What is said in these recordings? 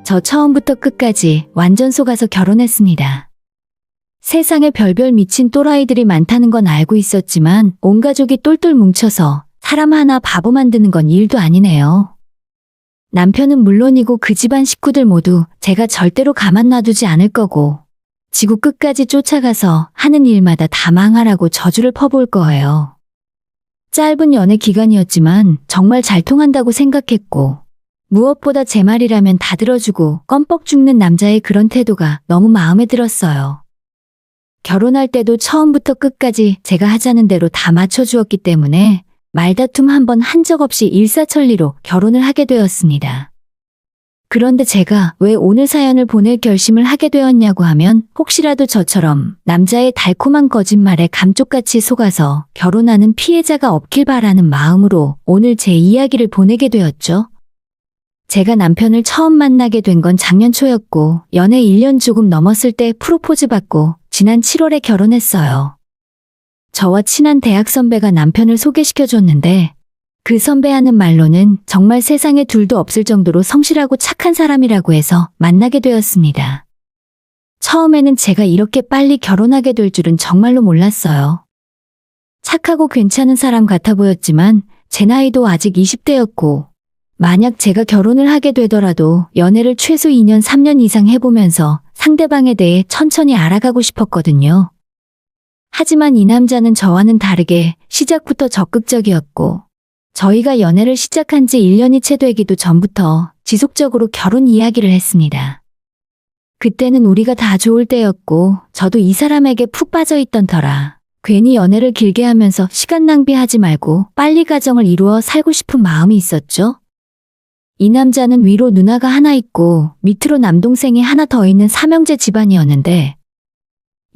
저 처음부터 끝까지 완전 속아서 결혼했습니다. 세상에 별별 미친 또라이들이 많다는 건 알고 있었지만 온 가족이 똘똘 뭉쳐서 사람 하나 바보 만드는 건 일도 아니네요. 남편은 물론이고 그 집안 식구들 모두 제가 절대로 가만 놔두지 않을 거고 지구 끝까지 쫓아가서 하는 일마다 다 망하라고 저주를 퍼부을 거예요. 짧은 연애 기간이었지만 정말 잘 통한다고 생각했고 무엇보다 제 말이라면 다 들어주고 껌뻑 죽는 남자의 그런 태도가 너무 마음에 들었어요. 결혼할 때도 처음부터 끝까지 제가 하자는 대로 다 맞춰주었기 때문에 말다툼 한 번 한 적 없이 일사천리로 결혼을 하게 되었습니다. 그런데 제가 왜 오늘 사연을 보낼 결심을 하게 되었냐고 하면 혹시라도 저처럼 남자의 달콤한 거짓말에 감쪽같이 속아서 결혼하는 피해자가 없길 바라는 마음으로 오늘 제 이야기를 보내게 되었죠. 제가 남편을 처음 만나게 된 건 작년 초였고 연애 1년 조금 넘었을 때 프로포즈 받고 지난 7월에 결혼했어요. 저와 친한 대학 선배가 남편을 소개시켜줬는데 그 선배 하는 말로는 정말 세상에 둘도 없을 정도로 성실하고 착한 사람이라고 해서 만나게 되었습니다. 처음에는 제가 이렇게 빨리 결혼하게 될 줄은 정말로 몰랐어요. 착하고 괜찮은 사람 같아 보였지만 제 나이도 아직 20대였고 만약 제가 결혼을 하게 되더라도 연애를 최소 2년, 3년 이상 해보면서 상대방에 대해 천천히 알아가고 싶었거든요. 하지만 이 남자는 저와는 다르게 시작부터 적극적이었고 저희가 연애를 시작한 지 1년이 채 되기도 전부터 지속적으로 결혼 이야기를 했습니다. 그때는 우리가 다 좋을 때였고 저도 이 사람에게 푹 빠져있던 터라 괜히 연애를 길게 하면서 시간 낭비하지 말고 빨리 가정을 이루어 살고 싶은 마음이 있었죠. 이 남자는 위로 누나가 하나 있고 밑으로 남동생이 하나 더 있는 삼형제 집안이었는데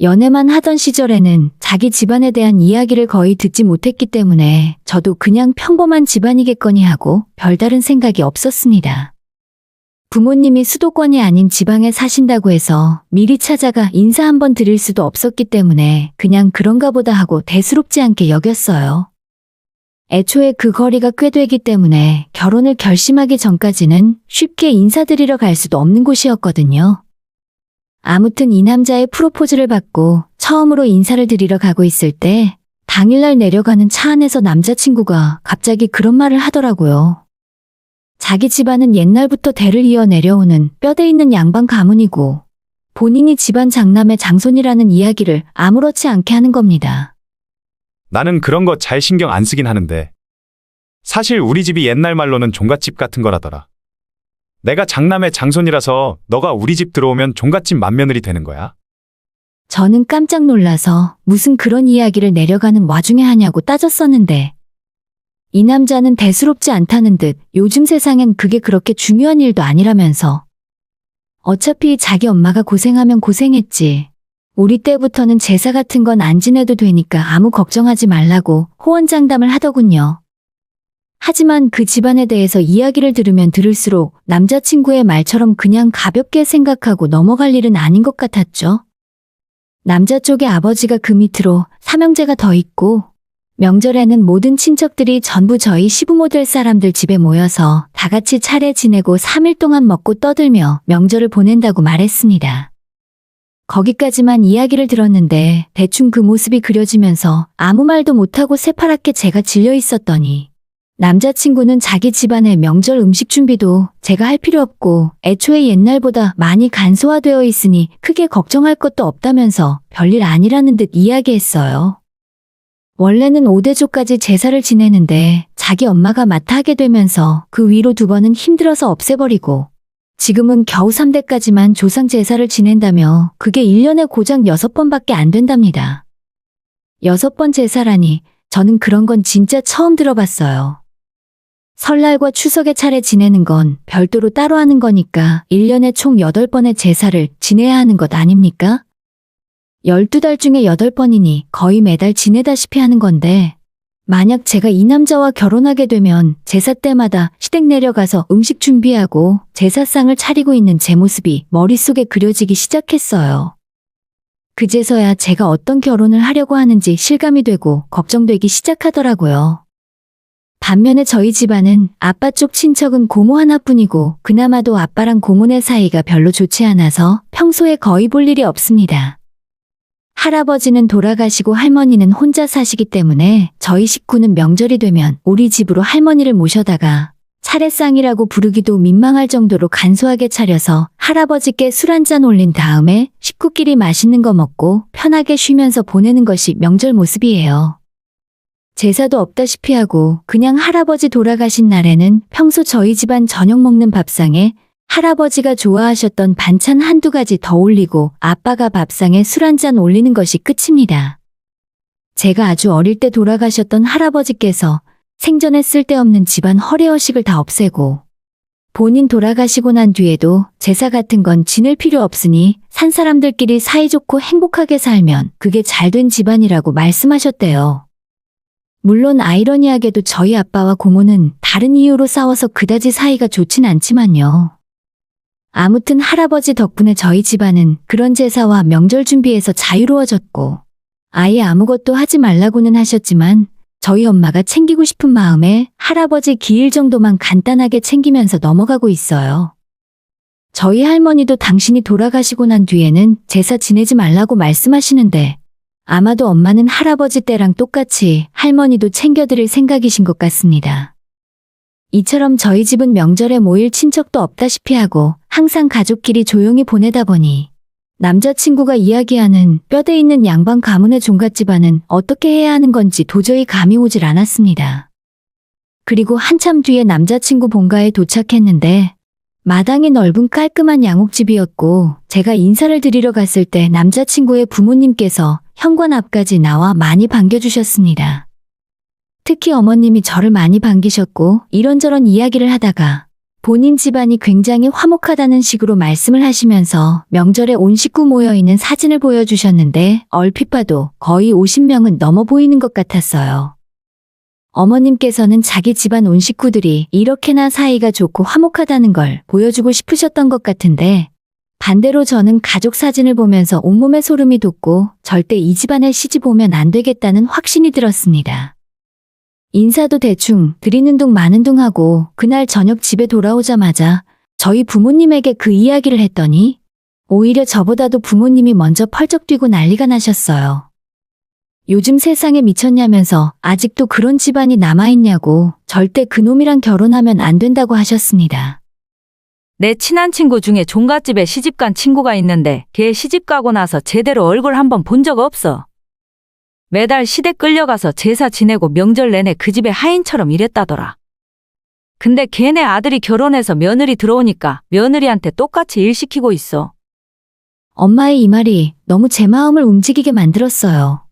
연애만 하던 시절에는 자기 집안에 대한 이야기를 거의 듣지 못했기 때문에 저도 그냥 평범한 집안이겠거니 하고 별다른 생각이 없었습니다. 부모님이 수도권이 아닌 지방에 사신다고 해서 미리 찾아가 인사 한번 드릴 수도 없었기 때문에 그냥 그런가 보다 하고 대수롭지 않게 여겼어요. 애초에 그 거리가 꽤 되기 때문에 결혼을 결심하기 전까지는 쉽게 인사드리러 갈 수도 없는 곳이었거든요. 아무튼 이 남자의 프로포즈를 받고 처음으로 인사를 드리러 가고 있을 때 당일날 내려가는 차 안에서 남자친구가 갑자기 그런 말을 하더라고요. 자기 집안은 옛날부터 대를 이어 내려오는 뼈대 있는 양반 가문이고 본인이 집안 장남의 장손이라는 이야기를 아무렇지 않게 하는 겁니다. 나는 그런 거 잘 신경 안 쓰긴 하는데 사실 우리 집이 옛날 말로는 종갓집 같은 거라더라. 내가 장남의 장손이라서 너가 우리 집 들어오면 종갓집 맏며느리 되는 거야. 저는 깜짝 놀라서 무슨 그런 이야기를 내려가는 와중에 하냐고 따졌었는데 이 남자는 대수롭지 않다는 듯 요즘 세상엔 그게 그렇게 중요한 일도 아니라면서 어차피 자기 엄마가 고생하면 고생했지. 우리 때부터는 제사 같은 건 안 지내도 되니까 아무 걱정하지 말라고 호언장담을 하더군요. 하지만 그 집안에 대해서 이야기를 들으면 들을수록 남자친구의 말처럼 그냥 가볍게 생각하고 넘어갈 일은 아닌 것 같았죠. 남자 쪽의 아버지가 그 밑으로 삼형제가 더 있고 명절에는 모든 친척들이 전부 저희 시부모 될 사람들 집에 모여서 다 같이 차례 지내고 3일 동안 먹고 떠들며 명절을 보낸다고 말했습니다. 거기까지만 이야기를 들었는데 대충 그 모습이 그려지면서 아무 말도 못하고 새파랗게 제가 질려 있었더니 남자친구는 자기 집안의 명절 음식 준비도 제가 할 필요 없고 애초에 옛날보다 많이 간소화되어 있으니 크게 걱정할 것도 없다면서 별일 아니라는 듯 이야기했어요. 원래는 5대조까지 제사를 지내는데 자기 엄마가 맡아 하게 되면서 그 위로 2번은 힘들어서 없애버리고 지금은 겨우 3대까지만 조상 제사를 지낸다며 그게 1년에 고작 6번밖에 안 된답니다. 6번 제사라니 저는 그런 건 진짜 처음 들어봤어요. 설날과 추석에 차례 지내는 건 별도로 따로 하는 거니까 1년에 총 8번의 제사를 지내야 하는 것 아닙니까? 12달 중에 8번이니 거의 매달 지내다시피 하는 건데 만약 제가 이 남자와 결혼하게 되면 제사 때마다 시댁 내려가서 음식 준비하고 제사상을 차리고 있는 제 모습이 머릿속에 그려지기 시작했어요. 그제서야 제가 어떤 결혼을 하려고 하는지 실감이 되고 걱정되기 시작하더라고요. 반면에 저희 집안은 아빠 쪽 친척은 고모 하나뿐이고 그나마도 아빠랑 고모네 사이가 별로 좋지 않아서 평소에 거의 볼 일이 없습니다. 할아버지는 돌아가시고 할머니는 혼자 사시기 때문에 저희 식구는 명절이 되면 우리 집으로 할머니를 모셔다가 차례상이라고 부르기도 민망할 정도로 간소하게 차려서 할아버지께 술 한잔 올린 다음에 식구끼리 맛있는 거 먹고 편하게 쉬면서 보내는 것이 명절 모습이에요. 제사도 없다시피 하고 그냥 할아버지 돌아가신 날에는 평소 저희 집안 저녁 먹는 밥상에 할아버지가 좋아하셨던 반찬 한두 가지 더 올리고 아빠가 밥상에 술 한잔 올리는 것이 끝입니다. 제가 아주 어릴 때 돌아가셨던 할아버지께서 생전에 쓸데없는 집안 허례허식을 다 없애고 본인 돌아가시고 난 뒤에도 제사 같은 건 지낼 필요 없으니 산 사람들끼리 사이좋고 행복하게 살면 그게 잘된 집안이라고 말씀하셨대요. 물론 아이러니하게도 저희 아빠와 고모는 다른 이유로 싸워서 그다지 사이가 좋진 않지만요. 아무튼 할아버지 덕분에 저희 집안은 그런 제사와 명절 준비에서 자유로워졌고 아예 아무것도 하지 말라고는 하셨지만 저희 엄마가 챙기고 싶은 마음에 할아버지 기일 정도만 간단하게 챙기면서 넘어가고 있어요. 저희 할머니도 당신이 돌아가시고 난 뒤에는 제사 지내지 말라고 말씀하시는데 아마도 엄마는 할아버지 때랑 똑같이 할머니도 챙겨드릴 생각이신 것 같습니다. 이처럼 저희 집은 명절에 모일 친척도 없다시피 하고 항상 가족끼리 조용히 보내다 보니 남자친구가 이야기하는 뼈대 있는 양반 가문의 종갓집안은 어떻게 해야 하는 건지 도저히 감이 오질 않았습니다. 그리고 한참 뒤에 남자친구 본가에 도착했는데 마당이 넓은 깔끔한 양옥집이었고 제가 인사를 드리러 갔을 때 남자친구의 부모님께서 현관 앞까지 나와 많이 반겨주셨습니다. 특히 어머님이 저를 많이 반기셨고 이런저런 이야기를 하다가 본인 집안이 굉장히 화목하다는 식으로 말씀을 하시면서 명절에 온 식구 모여있는 사진을 보여주셨는데 얼핏 봐도 거의 50명은 넘어 보이는 것 같았어요. 어머님께서는 자기 집안 온 식구들이 이렇게나 사이가 좋고 화목하다는 걸 보여주고 싶으셨던 것 같은데 반대로 저는 가족 사진을 보면서 온몸에 소름이 돋고 절대 이 집안에 시집 오면 안 되겠다는 확신이 들었습니다. 인사도 대충 드리는 둥 마는 둥 하고 그날 저녁 집에 돌아오자마자 저희 부모님에게 그 이야기를 했더니 오히려 저보다도 부모님이 먼저 펄쩍 뛰고 난리가 나셨어요. 요즘 세상에 미쳤냐면서 아직도 그런 집안이 남아있냐고 절대 그놈이랑 결혼하면 안 된다고 하셨습니다. 내 친한 친구 중에 종갓집에 시집간 친구가 있는데 걔 시집가고 나서 제대로 얼굴 한번 본 적 없어. 매달 시댁 끌려가서 제사 지내고 명절 내내 그 집에 하인처럼 일했다더라. 근데 걔네 아들이 결혼해서 며느리 들어오니까 며느리한테 똑같이 일 시키고 있어. 엄마의 이 말이 너무 제 마음을 움직이게 만들었어요.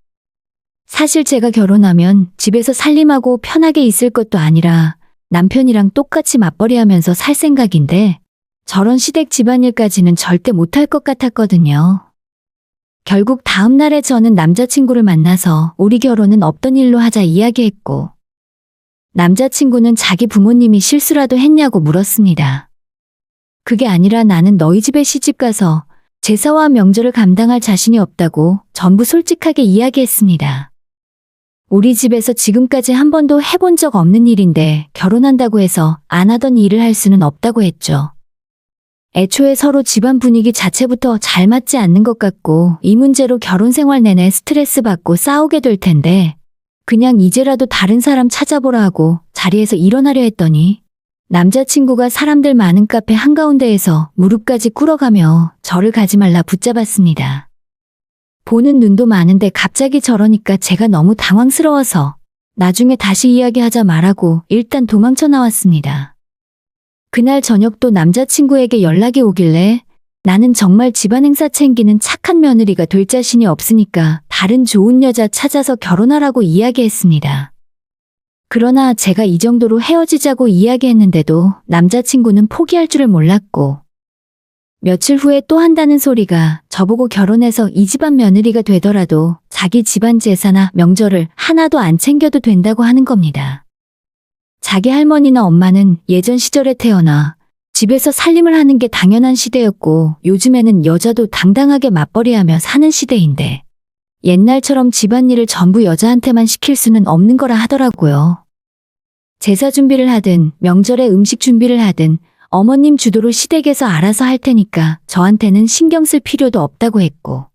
사실 제가 결혼하면 집에서 살림하고 편하게 있을 것도 아니라 남편이랑 똑같이 맞벌이하면서 살 생각인데 저런 시댁 집안일까지는 절대 못할 것 같았거든요. 결국 다음 날에 저는 남자친구를 만나서 우리 결혼은 없던 일로 하자 이야기했고 남자친구는 자기 부모님이 실수라도 했냐고 물었습니다. 그게 아니라 나는 너희 집에 시집가서 제사와 명절을 감당할 자신이 없다고 전부 솔직하게 이야기했습니다. 우리 집에서 지금까지 한 번도 해본 적 없는 일인데 결혼한다고 해서 안 하던 일을 할 수는 없다고 했죠. 애초에 서로 집안 분위기 자체부터 잘 맞지 않는 것 같고 이 문제로 결혼 생활 내내 스트레스 받고 싸우게 될 텐데 그냥 이제라도 다른 사람 찾아보라 하고 자리에서 일어나려 했더니 남자친구가 사람들 많은 카페 한가운데에서 무릎까지 꿇어가며 저를 가지 말라 붙잡았습니다. 보는 눈도 많은데 갑자기 저러니까 제가 너무 당황스러워서 나중에 다시 이야기하자 말하고 일단 도망쳐 나왔습니다. 그날 저녁도 남자친구에게 연락이 오길래 나는 정말 집안 행사 챙기는 착한 며느리가 될 자신이 없으니까 다른 좋은 여자 찾아서 결혼하라고 이야기했습니다. 그러나 제가 이 정도로 헤어지자고 이야기했는데도 남자친구는 포기할 줄을 몰랐고 며칠 후에 또 한다는 소리가 저보고 결혼해서 이 집안 며느리가 되더라도 자기 집안 제사나 명절을 하나도 안 챙겨도 된다고 하는 겁니다. 자기 할머니나 엄마는 예전 시절에 태어나 집에서 살림을 하는 게 당연한 시대였고 요즘에는 여자도 당당하게 맞벌이하며 사는 시대인데 옛날처럼 집안일을 전부 여자한테만 시킬 수는 없는 거라 하더라고요. 제사 준비를 하든 명절에 음식 준비를 하든 어머님 주도로 시댁에서 알아서 할 테니까 저한테는 신경 쓸 필요도 없다고 했고,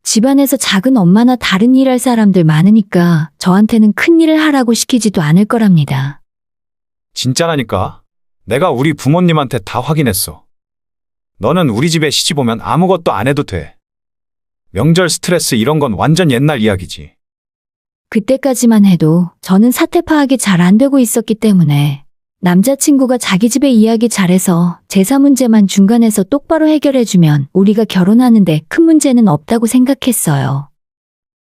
집안에서 작은 엄마나 다른 일할 사람들 많으니까 저한테는 큰 일을 하라고 시키지도 않을 거랍니다. 진짜라니까. 내가 우리 부모님한테 다 확인했어. 너는 우리 집에 시집 오면 아무것도 안 해도 돼. 명절 스트레스 이런 건 완전 옛날 이야기지. 그때까지만 해도 저는 사태 파악이 잘 안 되고 있었기 때문에 남자친구가 자기 집에 이야기 잘해서 제사 문제만 중간에서 똑바로 해결해주면 우리가 결혼하는데 큰 문제는 없다고 생각했어요.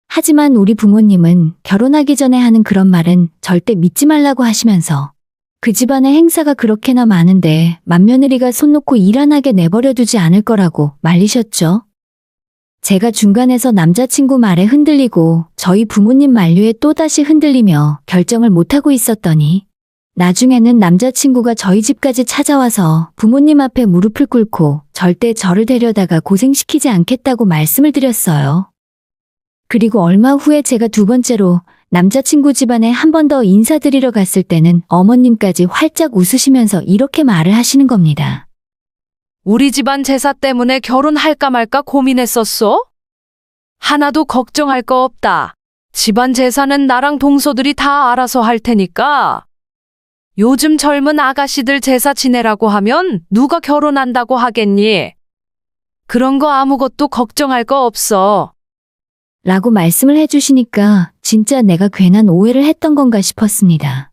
하지만 우리 부모님은 결혼하기 전에 하는 그런 말은 절대 믿지 말라고 하시면서 그 집안의 행사가 그렇게나 많은데 맏며느리가 손 놓고 일 안 하게 내버려 두지 않을 거라고 말리셨죠. 제가 중간에서 남자친구 말에 흔들리고 저희 부모님 만류에 또다시 흔들리며 결정을 못하고 있었더니 나중에는 남자친구가 저희 집까지 찾아와서 부모님 앞에 무릎을 꿇고 절대 저를 데려다가 고생시키지 않겠다고 말씀을 드렸어요. 그리고 얼마 후에 제가 두 번째로 남자친구 집안에 한 번 더 인사드리러 갔을 때는 어머님까지 활짝 웃으시면서 이렇게 말을 하시는 겁니다. 우리 집안 제사 때문에 결혼할까 말까 고민했었어? 하나도 걱정할 거 없다. 집안 제사는 나랑 동서들이 다 알아서 할 테니까. 요즘 젊은 아가씨들 제사 지내라고 하면 누가 결혼한다고 하겠니? 그런 거 아무것도 걱정할 거 없어. 라고 말씀을 해주시니까 진짜 내가 괜한 오해를 했던 건가 싶었습니다.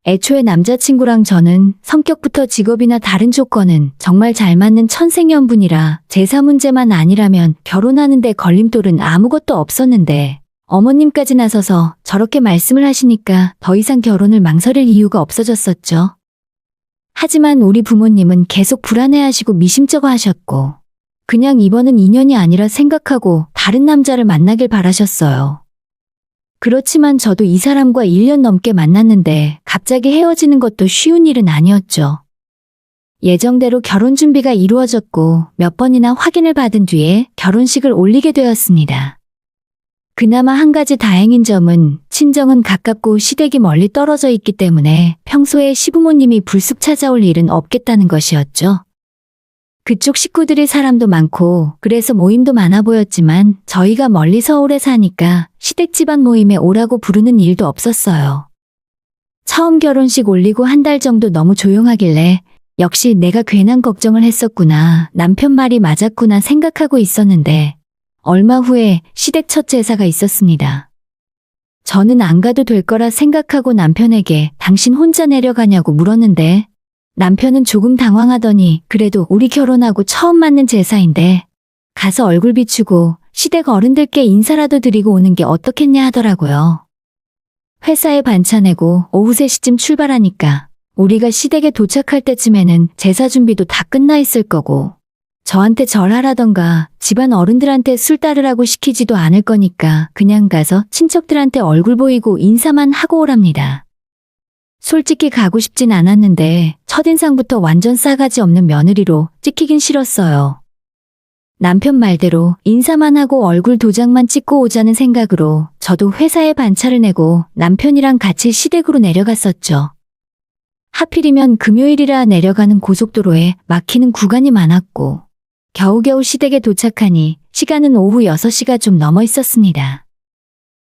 애초에 남자친구랑 저는 성격부터 직업이나 다른 조건은 정말 잘 맞는 천생연분이라 제사 문제만 아니라면 결혼하는데 걸림돌은 아무것도 없었는데 어머님까지 나서서 저렇게 말씀을 하시니까 더 이상 결혼을 망설일 이유가 없어졌었죠. 하지만 우리 부모님은 계속 불안해하시고 미심쩍어 하셨고 그냥 이번은 인연이 아니라 생각하고 다른 남자를 만나길 바라셨어요. 그렇지만 저도 이 사람과 1년 넘게 만났는데 갑자기 헤어지는 것도 쉬운 일은 아니었죠. 예정대로 결혼 준비가 이루어졌고 몇 번이나 확인을 받은 뒤에 결혼식을 올리게 되었습니다. 그나마 한 가지 다행인 점은 친정은 가깝고 시댁이 멀리 떨어져 있기 때문에 평소에 시부모님이 불쑥 찾아올 일은 없겠다는 것이었죠. 그쪽 식구들이 사람도 많고 그래서 모임도 많아 보였지만 저희가 멀리 서울에 사니까 시댁 집안 모임에 오라고 부르는 일도 없었어요. 처음 결혼식 올리고 한 달 정도 너무 조용하길래 역시 내가 괜한 걱정을 했었구나, 남편 말이 맞았구나 생각하고 있었는데 얼마 후에 시댁 첫 제사가 있었습니다. 저는 안 가도 될 거라 생각하고 남편에게 당신 혼자 내려가냐고 물었는데 남편은 조금 당황하더니 그래도 우리 결혼하고 처음 맞는 제사인데 가서 얼굴 비추고 시댁 어른들께 인사라도 드리고 오는 게 어떻겠냐 하더라고요. 회사에 반차 내고 오후 3시쯤 출발하니까 우리가 시댁에 도착할 때쯤에는 제사 준비도 다 끝나 있을 거고 저한테 절하라던가 집안 어른들한테 술 따르라고 시키지도 않을 거니까 그냥 가서 친척들한테 얼굴 보이고 인사만 하고 오랍니다. 솔직히 가고 싶진 않았는데 첫인상부터 완전 싸가지 없는 며느리로 찍히긴 싫었어요. 남편 말대로 인사만 하고 얼굴 도장만 찍고 오자는 생각으로 저도 회사에 반차를 내고 남편이랑 같이 시댁으로 내려갔었죠. 하필이면 금요일이라 내려가는 고속도로에 막히는 구간이 많았고 겨우겨우 시댁에 도착하니 시간은 오후 6시가 좀 넘어 있었습니다.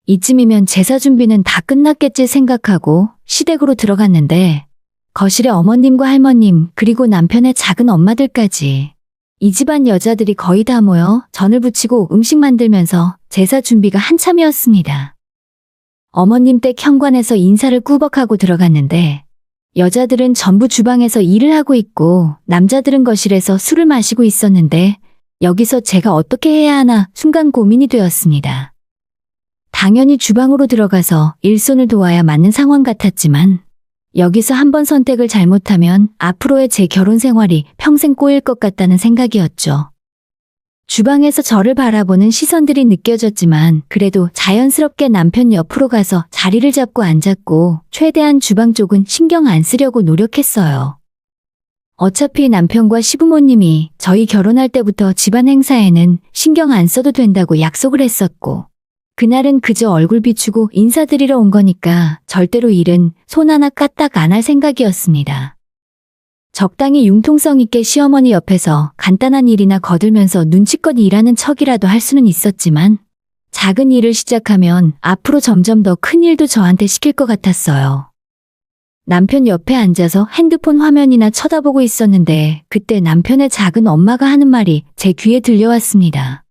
이쯤이면 제사 준비는 다 끝났겠지 생각하고 시댁으로 들어갔는데 거실에 어머님과 할머님 그리고 남편의 작은 엄마들까지 이 집안 여자들이 거의 다 모여 전을 부치고 음식 만들면서 제사 준비가 한참이었습니다. 어머님 댁 현관에서 인사를 꾸벅하고 들어갔는데 여자들은 전부 주방에서 일을 하고 있고 남자들은 거실에서 술을 마시고 있었는데 여기서 제가 어떻게 해야 하나 순간 고민이 되었습니다. 당연히 주방으로 들어가서 일손을 도와야 맞는 상황 같았지만 여기서 한번 선택을 잘못하면 앞으로의 제 결혼 생활이 평생 꼬일 것 같다는 생각이었죠. 주방에서 저를 바라보는 시선들이 느껴졌지만 그래도 자연스럽게 남편 옆으로 가서 자리를 잡고 앉았고 최대한 주방 쪽은 신경 안 쓰려고 노력했어요. 어차피 남편과 시부모님이 저희 결혼할 때부터 집안 행사에는 신경 안 써도 된다고 약속을 했었고 그날은 그저 얼굴 비추고 인사드리러 온 거니까 절대로 일은 손 하나 까딱 안 할 생각이었습니다. 적당히 융통성 있게 시어머니 옆에서 간단한 일이나 거들면서 눈치껏 일하는 척이라도 할 수는 있었지만 작은 일을 시작하면 앞으로 점점 더 큰 일도 저한테 시킬 것 같았어요. 남편 옆에 앉아서 핸드폰 화면이나 쳐다보고 있었는데 그때 남편의 작은 엄마가 하는 말이 제 귀에 들려왔습니다.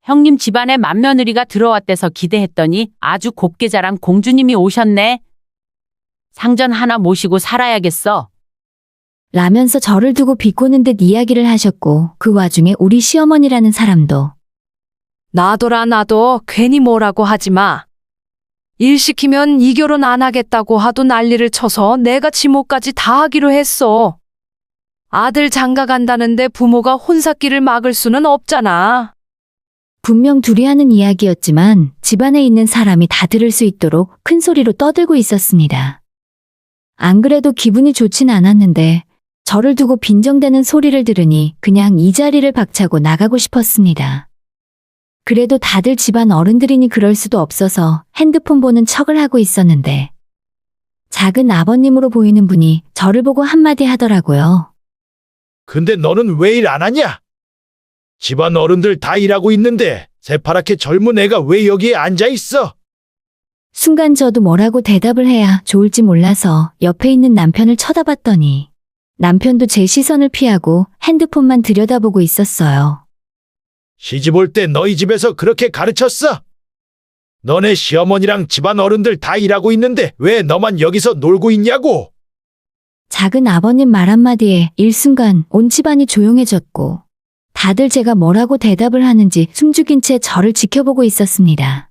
형님 집안에 맏며느리가 들어왔대서 기대했더니 아주 곱게 자란 공주님이 오셨네. 상전 하나 모시고 살아야겠어. 라면서 저를 두고 비꼬는 듯 이야기를 하셨고 그 와중에 우리 시어머니라는 사람도 놔둬라 놔둬 괜히 뭐라고 하지 마. 일 시키면 이 결혼 안 하겠다고 하도 난리를 쳐서 내가 지목까지 다 하기로 했어. 아들 장가 간다는데 부모가 혼사길을 막을 수는 없잖아. 분명 둘이 하는 이야기였지만 집안에 있는 사람이 다 들을 수 있도록 큰 소리로 떠들고 있었습니다. 안 그래도 기분이 좋진 않았는데 저를 두고 빈정대는 소리를 들으니 그냥 이 자리를 박차고 나가고 싶었습니다. 그래도 다들 집안 어른들이니 그럴 수도 없어서 핸드폰 보는 척을 하고 있었는데 작은 아버님으로 보이는 분이 저를 보고 한마디 하더라고요. 근데 너는 왜 일 안 하냐? 집안 어른들 다 일하고 있는데 새파랗게 젊은 애가 왜 여기에 앉아 있어? 순간 저도 뭐라고 대답을 해야 좋을지 몰라서 옆에 있는 남편을 쳐다봤더니 남편도 제 시선을 피하고 핸드폰만 들여다보고 있었어요. 시집 올 때 너희 집에서 그렇게 가르쳤어? 너네 시어머니랑 집안 어른들 다 일하고 있는데 왜 너만 여기서 놀고 있냐고? 작은 아버님 말 한마디에 일순간 온 집안이 조용해졌고 다들 제가 뭐라고 대답을 하는지 숨죽인 채 저를 지켜보고 있었습니다.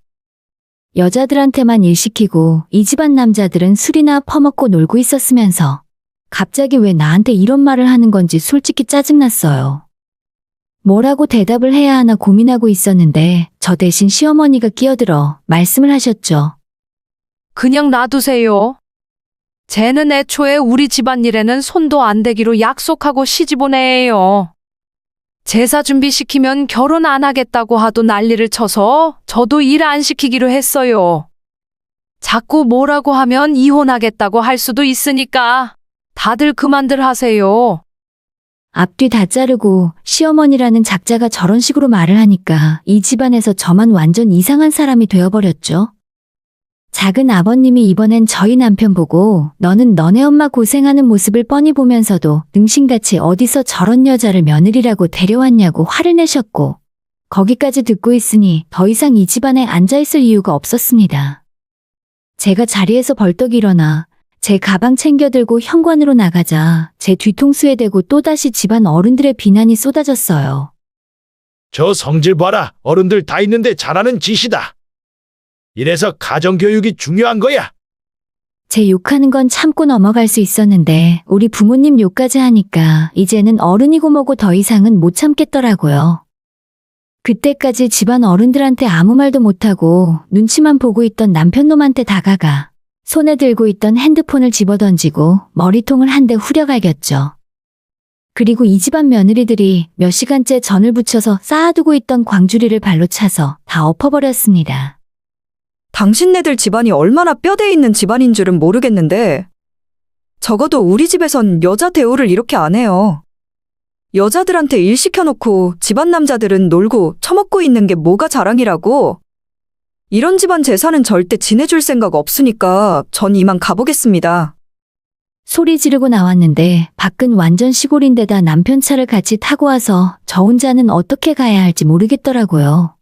여자들한테만 일 시키고 이 집안 남자들은 술이나 퍼먹고 놀고 있었으면서 갑자기 왜 나한테 이런 말을 하는 건지 솔직히 짜증났어요. 뭐라고 대답을 해야 하나 고민하고 있었는데 저 대신 시어머니가 끼어들어 말씀을 하셨죠. 그냥 놔두세요. 쟤는 애초에 우리 집안일에는 손도 안 대기로 약속하고 시집 온 애예요. 제사 준비시키면 결혼 안 하겠다고 하도 난리를 쳐서 저도 일 안 시키기로 했어요. 자꾸 뭐라고 하면 이혼하겠다고 할 수도 있으니까 다들 그만들 하세요. 앞뒤 다 자르고 시어머니라는 작자가 저런 식으로 말을 하니까 이 집안에서 저만 완전 이상한 사람이 되어버렸죠. 작은 아버님이 이번엔 저희 남편 보고 너는 너네 엄마 고생하는 모습을 뻔히 보면서도 능신같이 어디서 저런 여자를 며느리라고 데려왔냐고 화를 내셨고 거기까지 듣고 있으니 더 이상 이 집안에 앉아있을 이유가 없었습니다. 제가 자리에서 벌떡 일어나 제 가방 챙겨들고 현관으로 나가자 제 뒤통수에 대고 또다시 집안 어른들의 비난이 쏟아졌어요. 저 성질 봐라. 어른들 다 있는데 잘하는 짓이다. 이래서 가정교육이 중요한 거야. 제 욕하는 건 참고 넘어갈 수 있었는데 우리 부모님 욕까지 하니까 이제는 어른이고 뭐고 더 이상은 못 참겠더라고요. 그때까지 집안 어른들한테 아무 말도 못하고 눈치만 보고 있던 남편놈한테 다가가 손에 들고 있던 핸드폰을 집어던지고 머리통을 한 대 후려갈겼죠. 그리고 이 집안 며느리들이 몇 시간째 전을 부쳐서 쌓아두고 있던 광주리를 발로 차서 다 엎어버렸습니다. 당신네들 집안이 얼마나 뼈대 있는 집안인 줄은 모르겠는데 적어도 우리 집에선 여자 대우를 이렇게 안 해요. 여자들한테 일 시켜놓고 집안 남자들은 놀고 처먹고 있는 게 뭐가 자랑이라고? 이런 집안 제사는 절대 지내줄 생각 없으니까 전 이만 가보겠습니다. 소리 지르고 나왔는데 밖은 완전 시골인데다 남편 차를 같이 타고 와서 저 혼자는 어떻게 가야 할지 모르겠더라고요.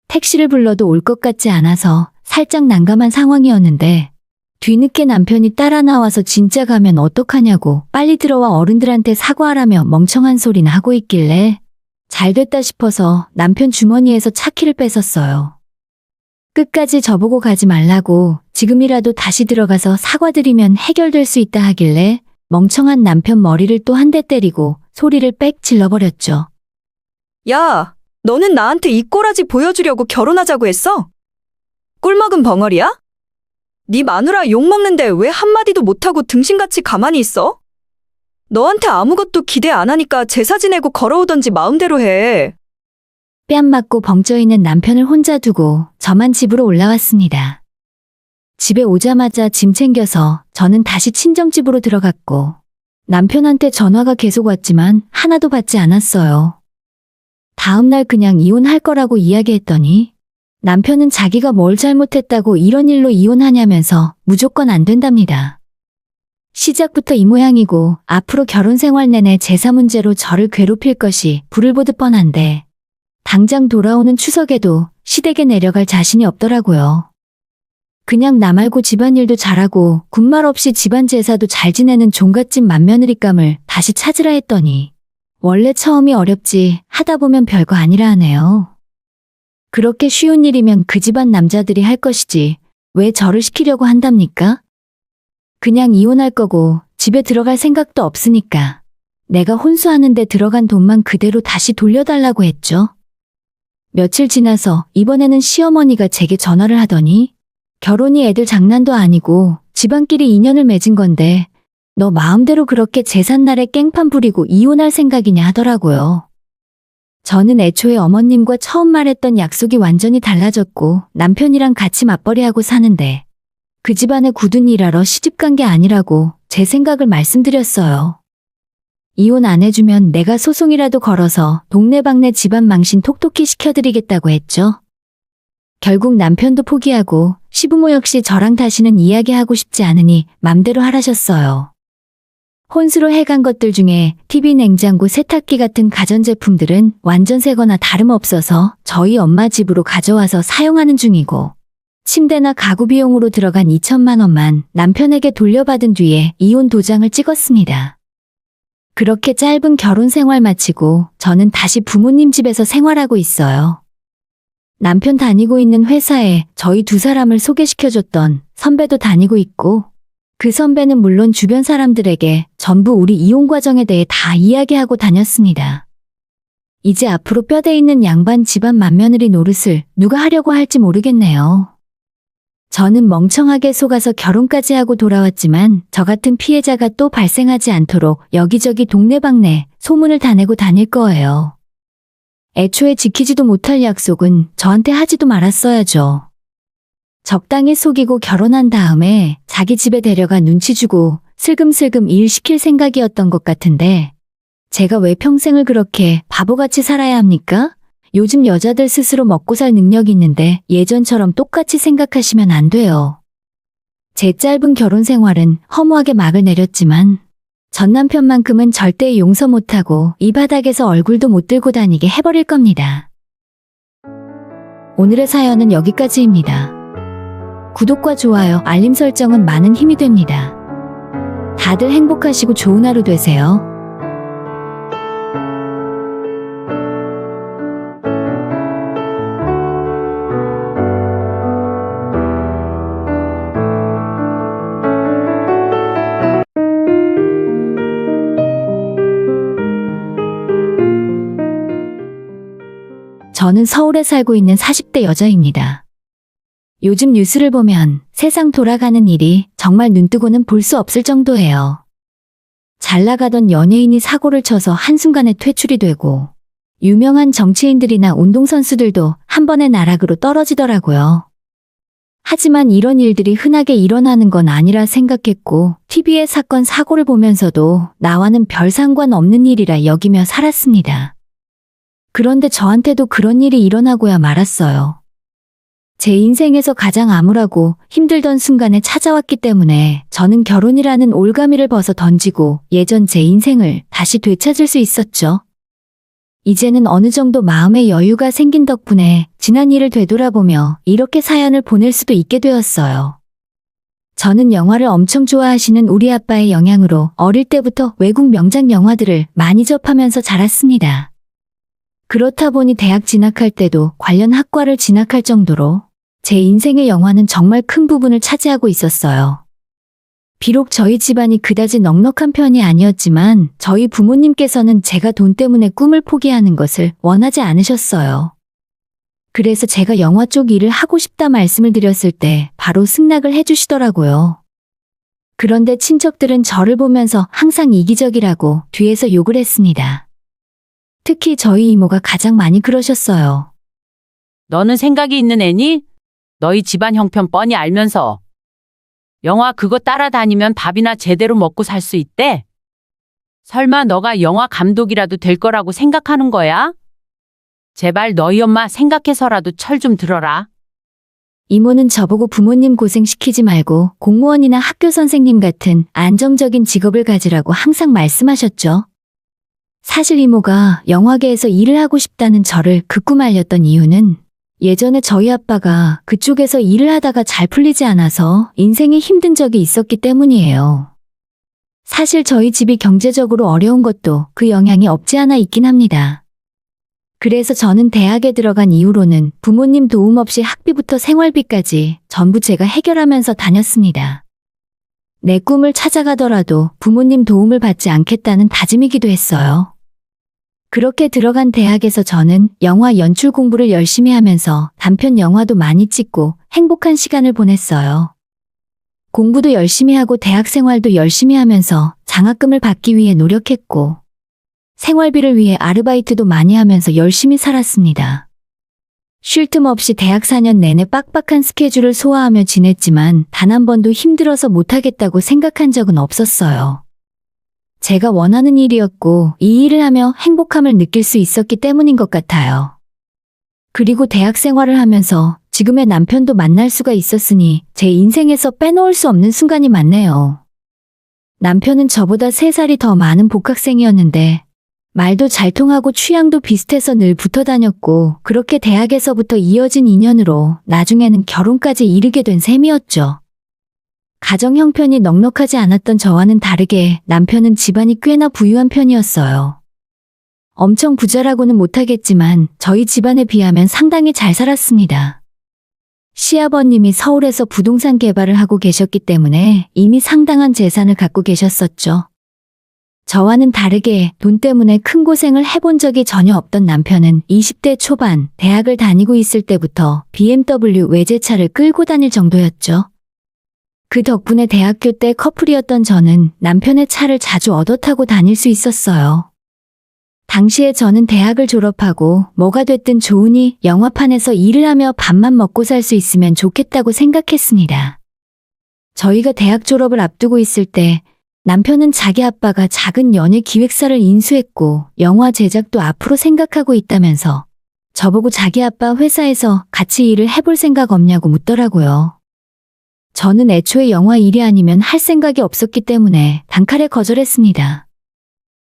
택시를 불러도 올 것 같지 않아서 살짝 난감한 상황이었는데 뒤늦게 남편이 따라 나와서 진짜 가면 어떡하냐고 빨리 들어와 어른들한테 사과하라며 멍청한 소리나 하고 있길래 잘됐다 싶어서 남편 주머니에서 차키를 뺏었어요. 끝까지 저보고 가지 말라고 지금이라도 다시 들어가서 사과드리면 해결될 수 있다 하길래 멍청한 남편 머리를 또 한 대 때리고 소리를 빽 질러버렸죠. 야, 너는 나한테 이 꼬라지 보여주려고 결혼하자고 했어? 꿀먹은 벙어리야? 네 마누라 욕먹는데 왜 한마디도 못하고 등신같이 가만히 있어? 너한테 아무것도 기대 안 하니까 제사 지내고 걸어오던지 마음대로 해. 뺨 맞고 벙쪄 있는 남편을 혼자 두고 저만 집으로 올라왔습니다. 집에 오자마자 짐 챙겨서 저는 다시 친정집으로 들어갔고 남편한테 전화가 계속 왔지만 하나도 받지 않았어요. 다음날 그냥 이혼할 거라고 이야기했더니 남편은 자기가 뭘 잘못했다고 이런 일로 이혼하냐면서 무조건 안 된답니다. 시작부터 이 모양이고 앞으로 결혼 생활 내내 제사 문제로 저를 괴롭힐 것이 불을 보듯 뻔한데 당장 돌아오는 추석에도 시댁에 내려갈 자신이 없더라고요. 그냥 나 말고 집안일도 잘하고 군말 없이 집안 제사도 잘 지내는 종갓집 맏며느리감을 다시 찾으라 했더니 원래 처음이 어렵지 하다 보면 별거 아니라 하네요. 그렇게 쉬운 일이면 그 집안 남자들이 할 것이지 왜 저를 시키려고 한답니까? 그냥 이혼할 거고 집에 들어갈 생각도 없으니까 내가 혼수하는데 들어간 돈만 그대로 다시 돌려달라고 했죠. 며칠 지나서 이번에는 시어머니가 제게 전화를 하더니 결혼이 애들 장난도 아니고 집안끼리 인연을 맺은 건데 너 마음대로 그렇게 제삿날에 깽판 부리고 이혼할 생각이냐 하더라고요. 저는 애초에 어머님과 처음 말했던 약속이 완전히 달라졌고 남편이랑 같이 맞벌이하고 사는데 그 집안에 굳은 일하러 시집간 게 아니라고 제 생각을 말씀드렸어요. 이혼 안 해주면 내가 소송이라도 걸어서 동네방네 집안 망신 톡톡히 시켜드리겠다고 했죠. 결국 남편도 포기하고 시부모 역시 저랑 다시는 이야기하고 싶지 않으니 맘대로 하라셨어요. 혼수로 해간 것들 중에 TV, 냉장고, 세탁기 같은 가전제품들은 완전 새거나 다름없어서 저희 엄마 집으로 가져와서 사용하는 중이고 침대나 가구 비용으로 들어간 2천만 원만 남편에게 돌려받은 뒤에 이혼 도장을 찍었습니다. 그렇게 짧은 결혼 생활 마치고 저는 다시 부모님 집에서 생활하고 있어요. 남편 다니고 있는 회사에 저희 두 사람을 소개시켜줬던 선배도 다니고 있고 그 선배는 물론 주변 사람들에게 전부 우리 이혼 과정에 대해 다 이야기하고 다녔습니다. 이제 앞으로 뼈대 있는 양반 집안 맏며느리 노릇을 누가 하려고 할지 모르겠네요. 저는 멍청하게 속아서 결혼까지 하고 돌아왔지만 저 같은 피해자가 또 발생하지 않도록 여기저기 동네방네 소문을 다 내고 다닐 거예요. 애초에 지키지도 못할 약속은 저한테 하지도 말았어야죠. 적당히 속이고 결혼한 다음에 자기 집에 데려가 눈치 주고 슬금슬금 일 시킬 생각이었던 것 같은데 제가 왜 평생을 그렇게 바보같이 살아야 합니까? 요즘 여자들 스스로 먹고 살 능력이 있는데 예전처럼 똑같이 생각하시면 안 돼요. 제 짧은 결혼 생활은 허무하게 막을 내렸지만 전 남편만큼은 절대 용서 못하고 이 바닥에서 얼굴도 못 들고 다니게 해버릴 겁니다. 오늘의 사연은 여기까지입니다. 구독과 좋아요, 알림 설정은 많은 힘이 됩니다. 다들 행복하시고 좋은 하루 되세요. 저는 서울에 살고 있는 40대 여자입니다. 요즘 뉴스를 보면 세상 돌아가는 일이 정말 눈뜨고는 볼 수 없을 정도예요. 잘 나가던 연예인이 사고를 쳐서 한순간에 퇴출이 되고 유명한 정치인들이나 운동선수들도 한 번에 나락으로 떨어지더라고요. 하지만 이런 일들이 흔하게 일어나는 건 아니라 생각했고 TV의 사건 사고를 보면서도 나와는 별 상관없는 일이라 여기며 살았습니다. 그런데 저한테도 그런 일이 일어나고야 말았어요. 제 인생에서 가장 암울하고 힘들던 순간에 찾아왔기 때문에 저는 결혼이라는 올가미를 벗어 던지고 예전 제 인생을 다시 되찾을 수 있었죠. 이제는 어느 정도 마음의 여유가 생긴 덕분에 지난 일을 되돌아보며 이렇게 사연을 보낼 수도 있게 되었어요. 저는 영화를 엄청 좋아하시는 우리 아빠의 영향으로 어릴 때부터 외국 명작 영화들을 많이 접하면서 자랐습니다. 그렇다 보니 대학 진학할 때도 관련 학과를 진학할 정도로 제 인생의 영화는 정말 큰 부분을 차지하고 있었어요. 비록 저희 집안이 그다지 넉넉한 편이 아니었지만 저희 부모님께서는 제가 돈 때문에 꿈을 포기하는 것을 원하지 않으셨어요. 그래서 제가 영화 쪽 일을 하고 싶다 말씀을 드렸을 때 바로 승낙을 해주시더라고요. 그런데 친척들은 저를 보면서 항상 이기적이라고 뒤에서 욕을 했습니다. 특히 저희 이모가 가장 많이 그러셨어요. 너는 생각이 있는 애니? 너희 집안 형편 뻔히 알면서. 영화 그거 따라다니면 밥이나 제대로 먹고 살 수 있대? 설마 너가 영화 감독이라도 될 거라고 생각하는 거야? 제발 너희 엄마 생각해서라도 철 좀 들어라. 이모는 저보고 부모님 고생시키지 말고 공무원이나 학교 선생님 같은 안정적인 직업을 가지라고 항상 말씀하셨죠. 사실 이모가 영화계에서 일을 하고 싶다는 저를 극구 말렸던 이유는 예전에 저희 아빠가 그쪽에서 일을 하다가 잘 풀리지 않아서 인생이 힘든 적이 있었기 때문이에요. 사실 저희 집이 경제적으로 어려운 것도 그 영향이 없지 않아 있긴 합니다. 그래서 저는 대학에 들어간 이후로는 부모님 도움 없이 학비부터 생활비까지 전부 제가 해결하면서 다녔습니다. 내 꿈을 찾아가더라도 부모님 도움을 받지 않겠다는 다짐이기도 했어요. 그렇게 들어간 대학에서 저는 영화 연출 공부를 열심히 하면서 단편 영화도 많이 찍고 행복한 시간을 보냈어요. 공부도 열심히 하고 대학 생활도 열심히 하면서 장학금을 받기 위해 노력했고 생활비를 위해 아르바이트도 많이 하면서 열심히 살았습니다. 쉴 틈 없이 대학 4년 내내 빡빡한 스케줄을 소화하며 지냈지만 단 한 번도 힘들어서 못하겠다고 생각한 적은 없었어요. 제가 원하는 일이었고 이 일을 하며 행복함을 느낄 수 있었기 때문인 것 같아요. 그리고 대학 생활을 하면서 지금의 남편도 만날 수가 있었으니 제 인생에서 빼놓을 수 없는 순간이 많네요. 남편은 저보다 3살이 더 많은 복학생이었는데 말도 잘 통하고 취향도 비슷해서 늘 붙어 다녔고 그렇게 대학에서부터 이어진 인연으로 나중에는 결혼까지 이르게 된 셈이었죠. 가정 형편이 넉넉하지 않았던 저와는 다르게 남편은 집안이 꽤나 부유한 편이었어요. 엄청 부자라고는 못하겠지만 저희 집안에 비하면 상당히 잘 살았습니다. 시아버님이 서울에서 부동산 개발을 하고 계셨기 때문에 이미 상당한 재산을 갖고 계셨었죠. 저와는 다르게 돈 때문에 큰 고생을 해본 적이 전혀 없던 남편은 20대 초반 대학을 다니고 있을 때부터 BMW 외제차를 끌고 다닐 정도였죠. 그 덕분에 대학교 때 커플이었던 저는 남편의 차를 자주 얻어 타고 다닐 수 있었어요. 당시에 저는 대학을 졸업하고 뭐가 됐든 좋으니 영화판에서 일을 하며 밥만 먹고 살 수 있으면 좋겠다고 생각했습니다. 저희가 대학 졸업을 앞두고 있을 때 남편은 자기 아빠가 작은 연예 기획사를 인수했고 영화 제작도 앞으로 생각하고 있다면서 저보고 자기 아빠 회사에서 같이 일을 해볼 생각 없냐고 묻더라고요. 저는 애초에 영화 일이 아니면 할 생각이 없었기 때문에 단칼에 거절했습니다.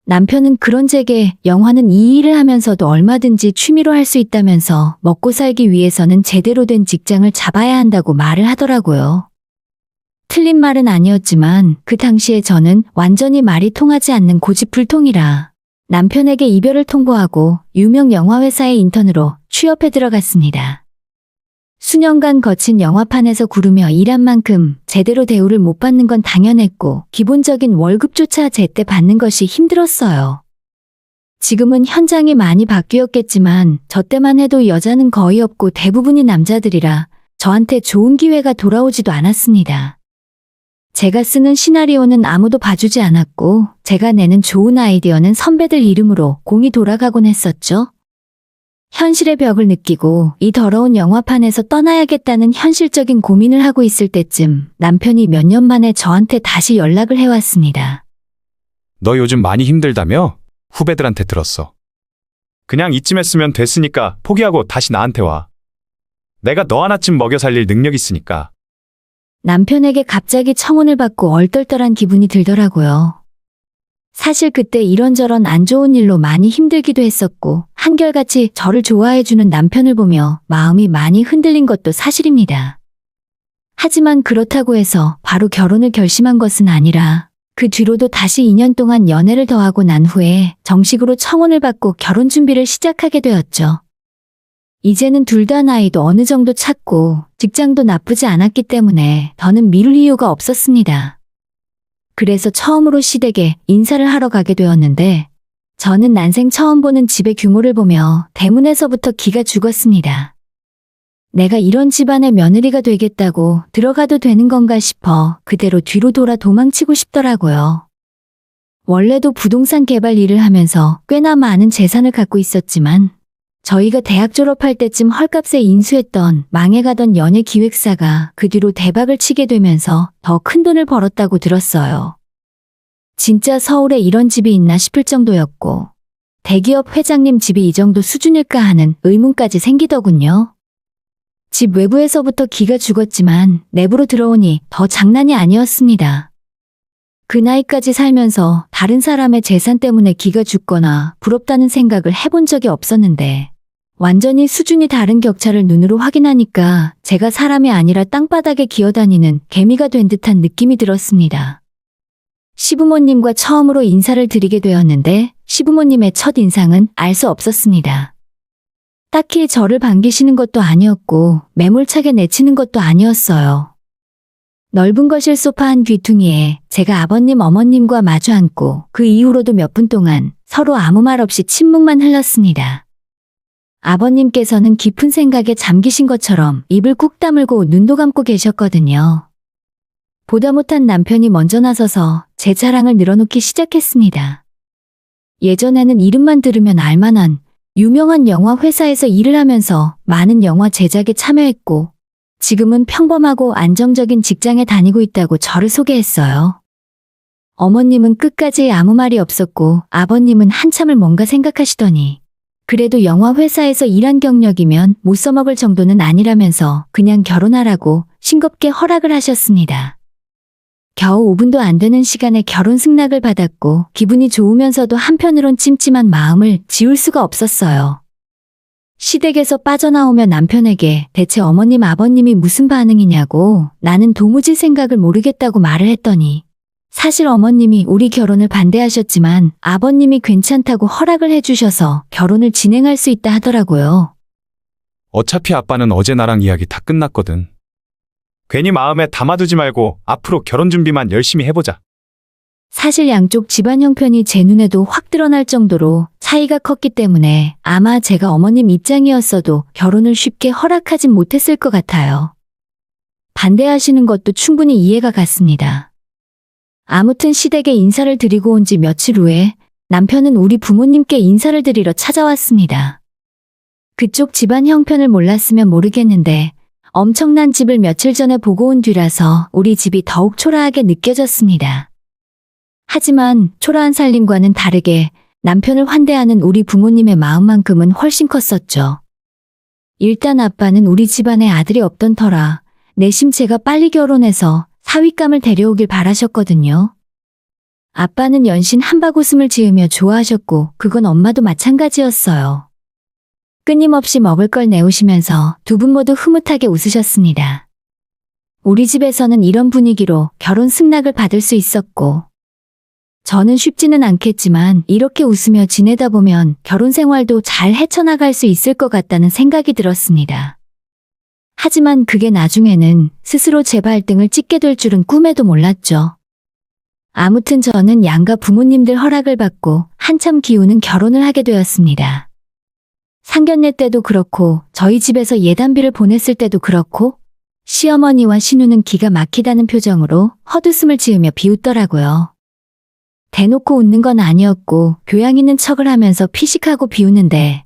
남편은 그런 제게 영화는 이 일을 하면서도 얼마든지 취미로 할 수 있다면서 먹고 살기 위해서는 제대로 된 직장을 잡아야 한다고 말을 하더라고요. 틀린 말은 아니었지만 그 당시에 저는 완전히 말이 통하지 않는 고집불통이라 남편에게 이별을 통보하고 유명 영화회사의 인턴으로 취업해 들어갔습니다. 수년간 거친 영화판에서 구르며 일한 만큼 제대로 대우를 못 받는 건 당연했고 기본적인 월급조차 제때 받는 것이 힘들었어요. 지금은 현장이 많이 바뀌었겠지만 저 때만 해도 여자는 거의 없고 대부분이 남자들이라 저한테 좋은 기회가 돌아오지도 않았습니다. 제가 쓰는 시나리오는 아무도 봐주지 않았고 제가 내는 좋은 아이디어는 선배들 이름으로 공이 돌아가곤 했었죠. 현실의 벽을 느끼고 이 더러운 영화판에서 떠나야겠다는 현실적인 고민을 하고 있을 때쯤 남편이 몇 년 만에 저한테 다시 연락을 해왔습니다. 너 요즘 많이 힘들다며? 후배들한테 들었어. 그냥 이쯤 했으면 됐으니까 포기하고 다시 나한테 와. 내가 너 하나쯤 먹여 살릴 능력 있으니까. 남편에게 갑자기 청혼을 받고 얼떨떨한 기분이 들더라고요. 사실 그때 이런저런 안 좋은 일로 많이 힘들기도 했었고 한결같이 저를 좋아해주는 남편을 보며 마음이 많이 흔들린 것도 사실입니다. 하지만 그렇다고 해서 바로 결혼을 결심한 것은 아니라 그 뒤로도 다시 2년 동안 연애를 더하고 난 후에 정식으로 청혼을 받고 결혼 준비를 시작하게 되었죠. 이제는 둘 다 나이도 어느 정도 찼고 직장도 나쁘지 않았기 때문에 더는 미룰 이유가 없었습니다. 그래서 처음으로 시댁에 인사를 하러 가게 되었는데 저는 난생 처음 보는 집의 규모를 보며 대문에서부터 기가 죽었습니다. 내가 이런 집안의 며느리가 되겠다고 들어가도 되는 건가 싶어 그대로 뒤로 돌아 도망치고 싶더라고요. 원래도 부동산 개발 일을 하면서 꽤나 많은 재산을 갖고 있었지만 저희가 대학 졸업할 때쯤 헐값에 인수했던 망해가던 연예 기획사가 그 뒤로 대박을 치게 되면서 더 큰 돈을 벌었다고 들었어요. 진짜 서울에 이런 집이 있나 싶을 정도였고 대기업 회장님 집이 이 정도 수준일까 하는 의문까지 생기더군요. 집 외부에서부터 기가 죽었지만 내부로 들어오니 더 장난이 아니었습니다. 그 나이까지 살면서 다른 사람의 재산 때문에 기가 죽거나 부럽다는 생각을 해본 적이 없었는데 완전히 수준이 다른 격차를 눈으로 확인하니까 제가 사람이 아니라 땅바닥에 기어다니는 개미가 된 듯한 느낌이 들었습니다. 시부모님과 처음으로 인사를 드리게 되었는데 시부모님의 첫 인상은 알 수 없었습니다. 딱히 저를 반기시는 것도 아니었고 매몰차게 내치는 것도 아니었어요. 넓은 거실 소파 한 귀퉁이에 제가 아버님 어머님과 마주 앉고 그 이후로도 몇 분 동안 서로 아무 말 없이 침묵만 흘렀습니다. 아버님께서는 깊은 생각에 잠기신 것처럼 입을 꾹 다물고 눈도 감고 계셨거든요. 보다 못한 남편이 먼저 나서서 제 자랑을 늘어놓기 시작했습니다. 예전에는 이름만 들으면 알만한 유명한 영화 회사에서 일을 하면서 많은 영화 제작에 참여했고 지금은 평범하고 안정적인 직장에 다니고 있다고 저를 소개했어요. 어머님은 끝까지 아무 말이 없었고 아버님은 한참을 뭔가 생각하시더니 그래도 영화 회사에서 일한 경력이면 못 써먹을 정도는 아니라면서 그냥 결혼하라고 싱겁게 허락을 하셨습니다. 겨우 5분도 안 되는 시간에 결혼 승낙을 받았고 기분이 좋으면서도 한편으론 찜찜한 마음을 지울 수가 없었어요. 시댁에서 빠져나오며 남편에게 대체 어머님 아버님이 무슨 반응이냐고 나는 도무지 생각을 모르겠다고 말을 했더니 사실 어머님이 우리 결혼을 반대하셨지만 아버님이 괜찮다고 허락을 해주셔서 결혼을 진행할 수 있다 하더라고요. 어차피 아빠는 어제 나랑 이야기 다 끝났거든. 괜히 마음에 담아두지 말고 앞으로 결혼 준비만 열심히 해보자. 사실 양쪽 집안 형편이 제 눈에도 확 드러날 정도로 차이가 컸기 때문에 아마 제가 어머님 입장이었어도 결혼을 쉽게 허락하진 못했을 것 같아요. 반대하시는 것도 충분히 이해가 갔습니다. 아무튼 시댁에 인사를 드리고 온 지 며칠 후에 남편은 우리 부모님께 인사를 드리러 찾아왔습니다. 그쪽 집안 형편을 몰랐으면 모르겠는데 엄청난 집을 며칠 전에 보고 온 뒤라서 우리 집이 더욱 초라하게 느껴졌습니다. 하지만 초라한 살림과는 다르게 남편을 환대하는 우리 부모님의 마음만큼은 훨씬 컸었죠. 일단 아빠는 우리 집안에 아들이 없던 터라 내심 제가 빨리 결혼해서 사윗감을 데려오길 바라셨거든요. 아빠는 연신 한바구음을 지으며 좋아하셨고 그건 엄마도 마찬가지였어요. 끊임없이 먹을 걸 내오시면서 두 분 모두 흐뭇하게 웃으셨습니다. 우리 집에서는 이런 분위기로 결혼 승낙을 받을 수 있었고 저는 쉽지는 않겠지만 이렇게 웃으며 지내다 보면 결혼 생활도 잘 헤쳐나갈 수 있을 것 같다는 생각이 들었습니다. 하지만 그게 나중에는 스스로 제 발등을 찍게 될 줄은 꿈에도 몰랐죠. 아무튼 저는 양가 부모님들 허락을 받고 한참 기우는 결혼을 하게 되었습니다. 상견례 때도 그렇고 저희 집에서 예단비를 보냈을 때도 그렇고 시어머니와 신우는 기가 막히다는 표정으로 헛웃음을 지으며 비웃더라고요. 대놓고 웃는 건 아니었고 교양 있는 척을 하면서 피식하고 비웃는데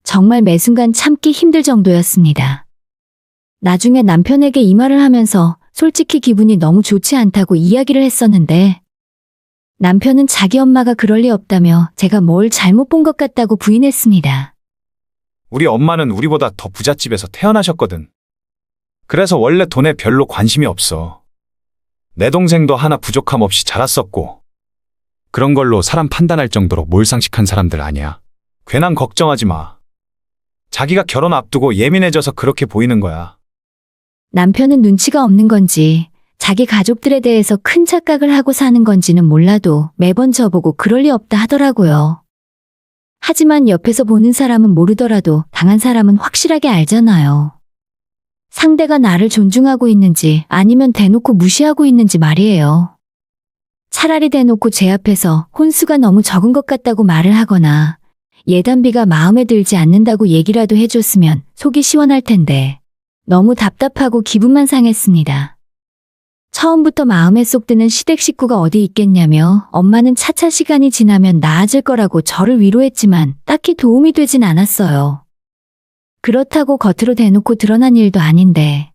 정말 매 순간 참기 힘들 정도였습니다. 나중에 남편에게 이 말을 하면서 솔직히 기분이 너무 좋지 않다고 이야기를 했었는데 남편은 자기 엄마가 그럴 리 없다며 제가 뭘 잘못 본 것 같다고 부인했습니다. 우리 엄마는 우리보다 더 부잣집에서 태어나셨거든. 그래서 원래 돈에 별로 관심이 없어. 내 동생도 하나 부족함 없이 자랐었고 그런 걸로 사람 판단할 정도로 몰상식한 사람들 아니야. 괜한 걱정하지 마. 자기가 결혼 앞두고 예민해져서 그렇게 보이는 거야. 남편은 눈치가 없는 건지 자기 가족들에 대해서 큰 착각을 하고 사는 건지는 몰라도 매번 저보고 그럴 리 없다 하더라고요. 하지만 옆에서 보는 사람은 모르더라도 당한 사람은 확실하게 알잖아요. 상대가 나를 존중하고 있는지 아니면 대놓고 무시하고 있는지 말이에요. 차라리 대놓고 제 앞에서 혼수가 너무 적은 것 같다고 말을 하거나 예단비가 마음에 들지 않는다고 얘기라도 해줬으면 속이 시원할 텐데 너무 답답하고 기분만 상했습니다. 처음부터 마음에 쏙 드는 시댁 식구가 어디 있겠냐며 엄마는 차차 시간이 지나면 나아질 거라고 저를 위로했지만 딱히 도움이 되진 않았어요. 그렇다고 겉으로 대놓고 드러난 일도 아닌데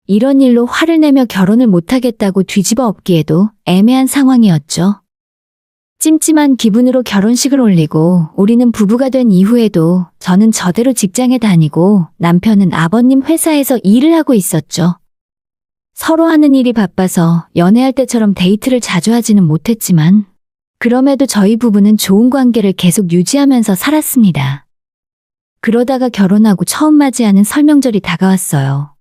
이런 일로 화를 내며 결혼을 못하겠다고 뒤집어 엎기에도 애매한 상황이었죠. 찜찜한 기분으로 결혼식을 올리고 우리는 부부가 된 이후에도 저는 저대로 직장에 다니고 남편은 아버님 회사에서 일을 하고 있었죠. 서로 하는 일이 바빠서 연애할 때처럼 데이트를 자주 하지는 못했지만 그럼에도 저희 부부는 좋은 관계를 계속 유지하면서 살았습니다. 그러다가 결혼하고 처음 맞이하는 설 명절이 다가왔어요.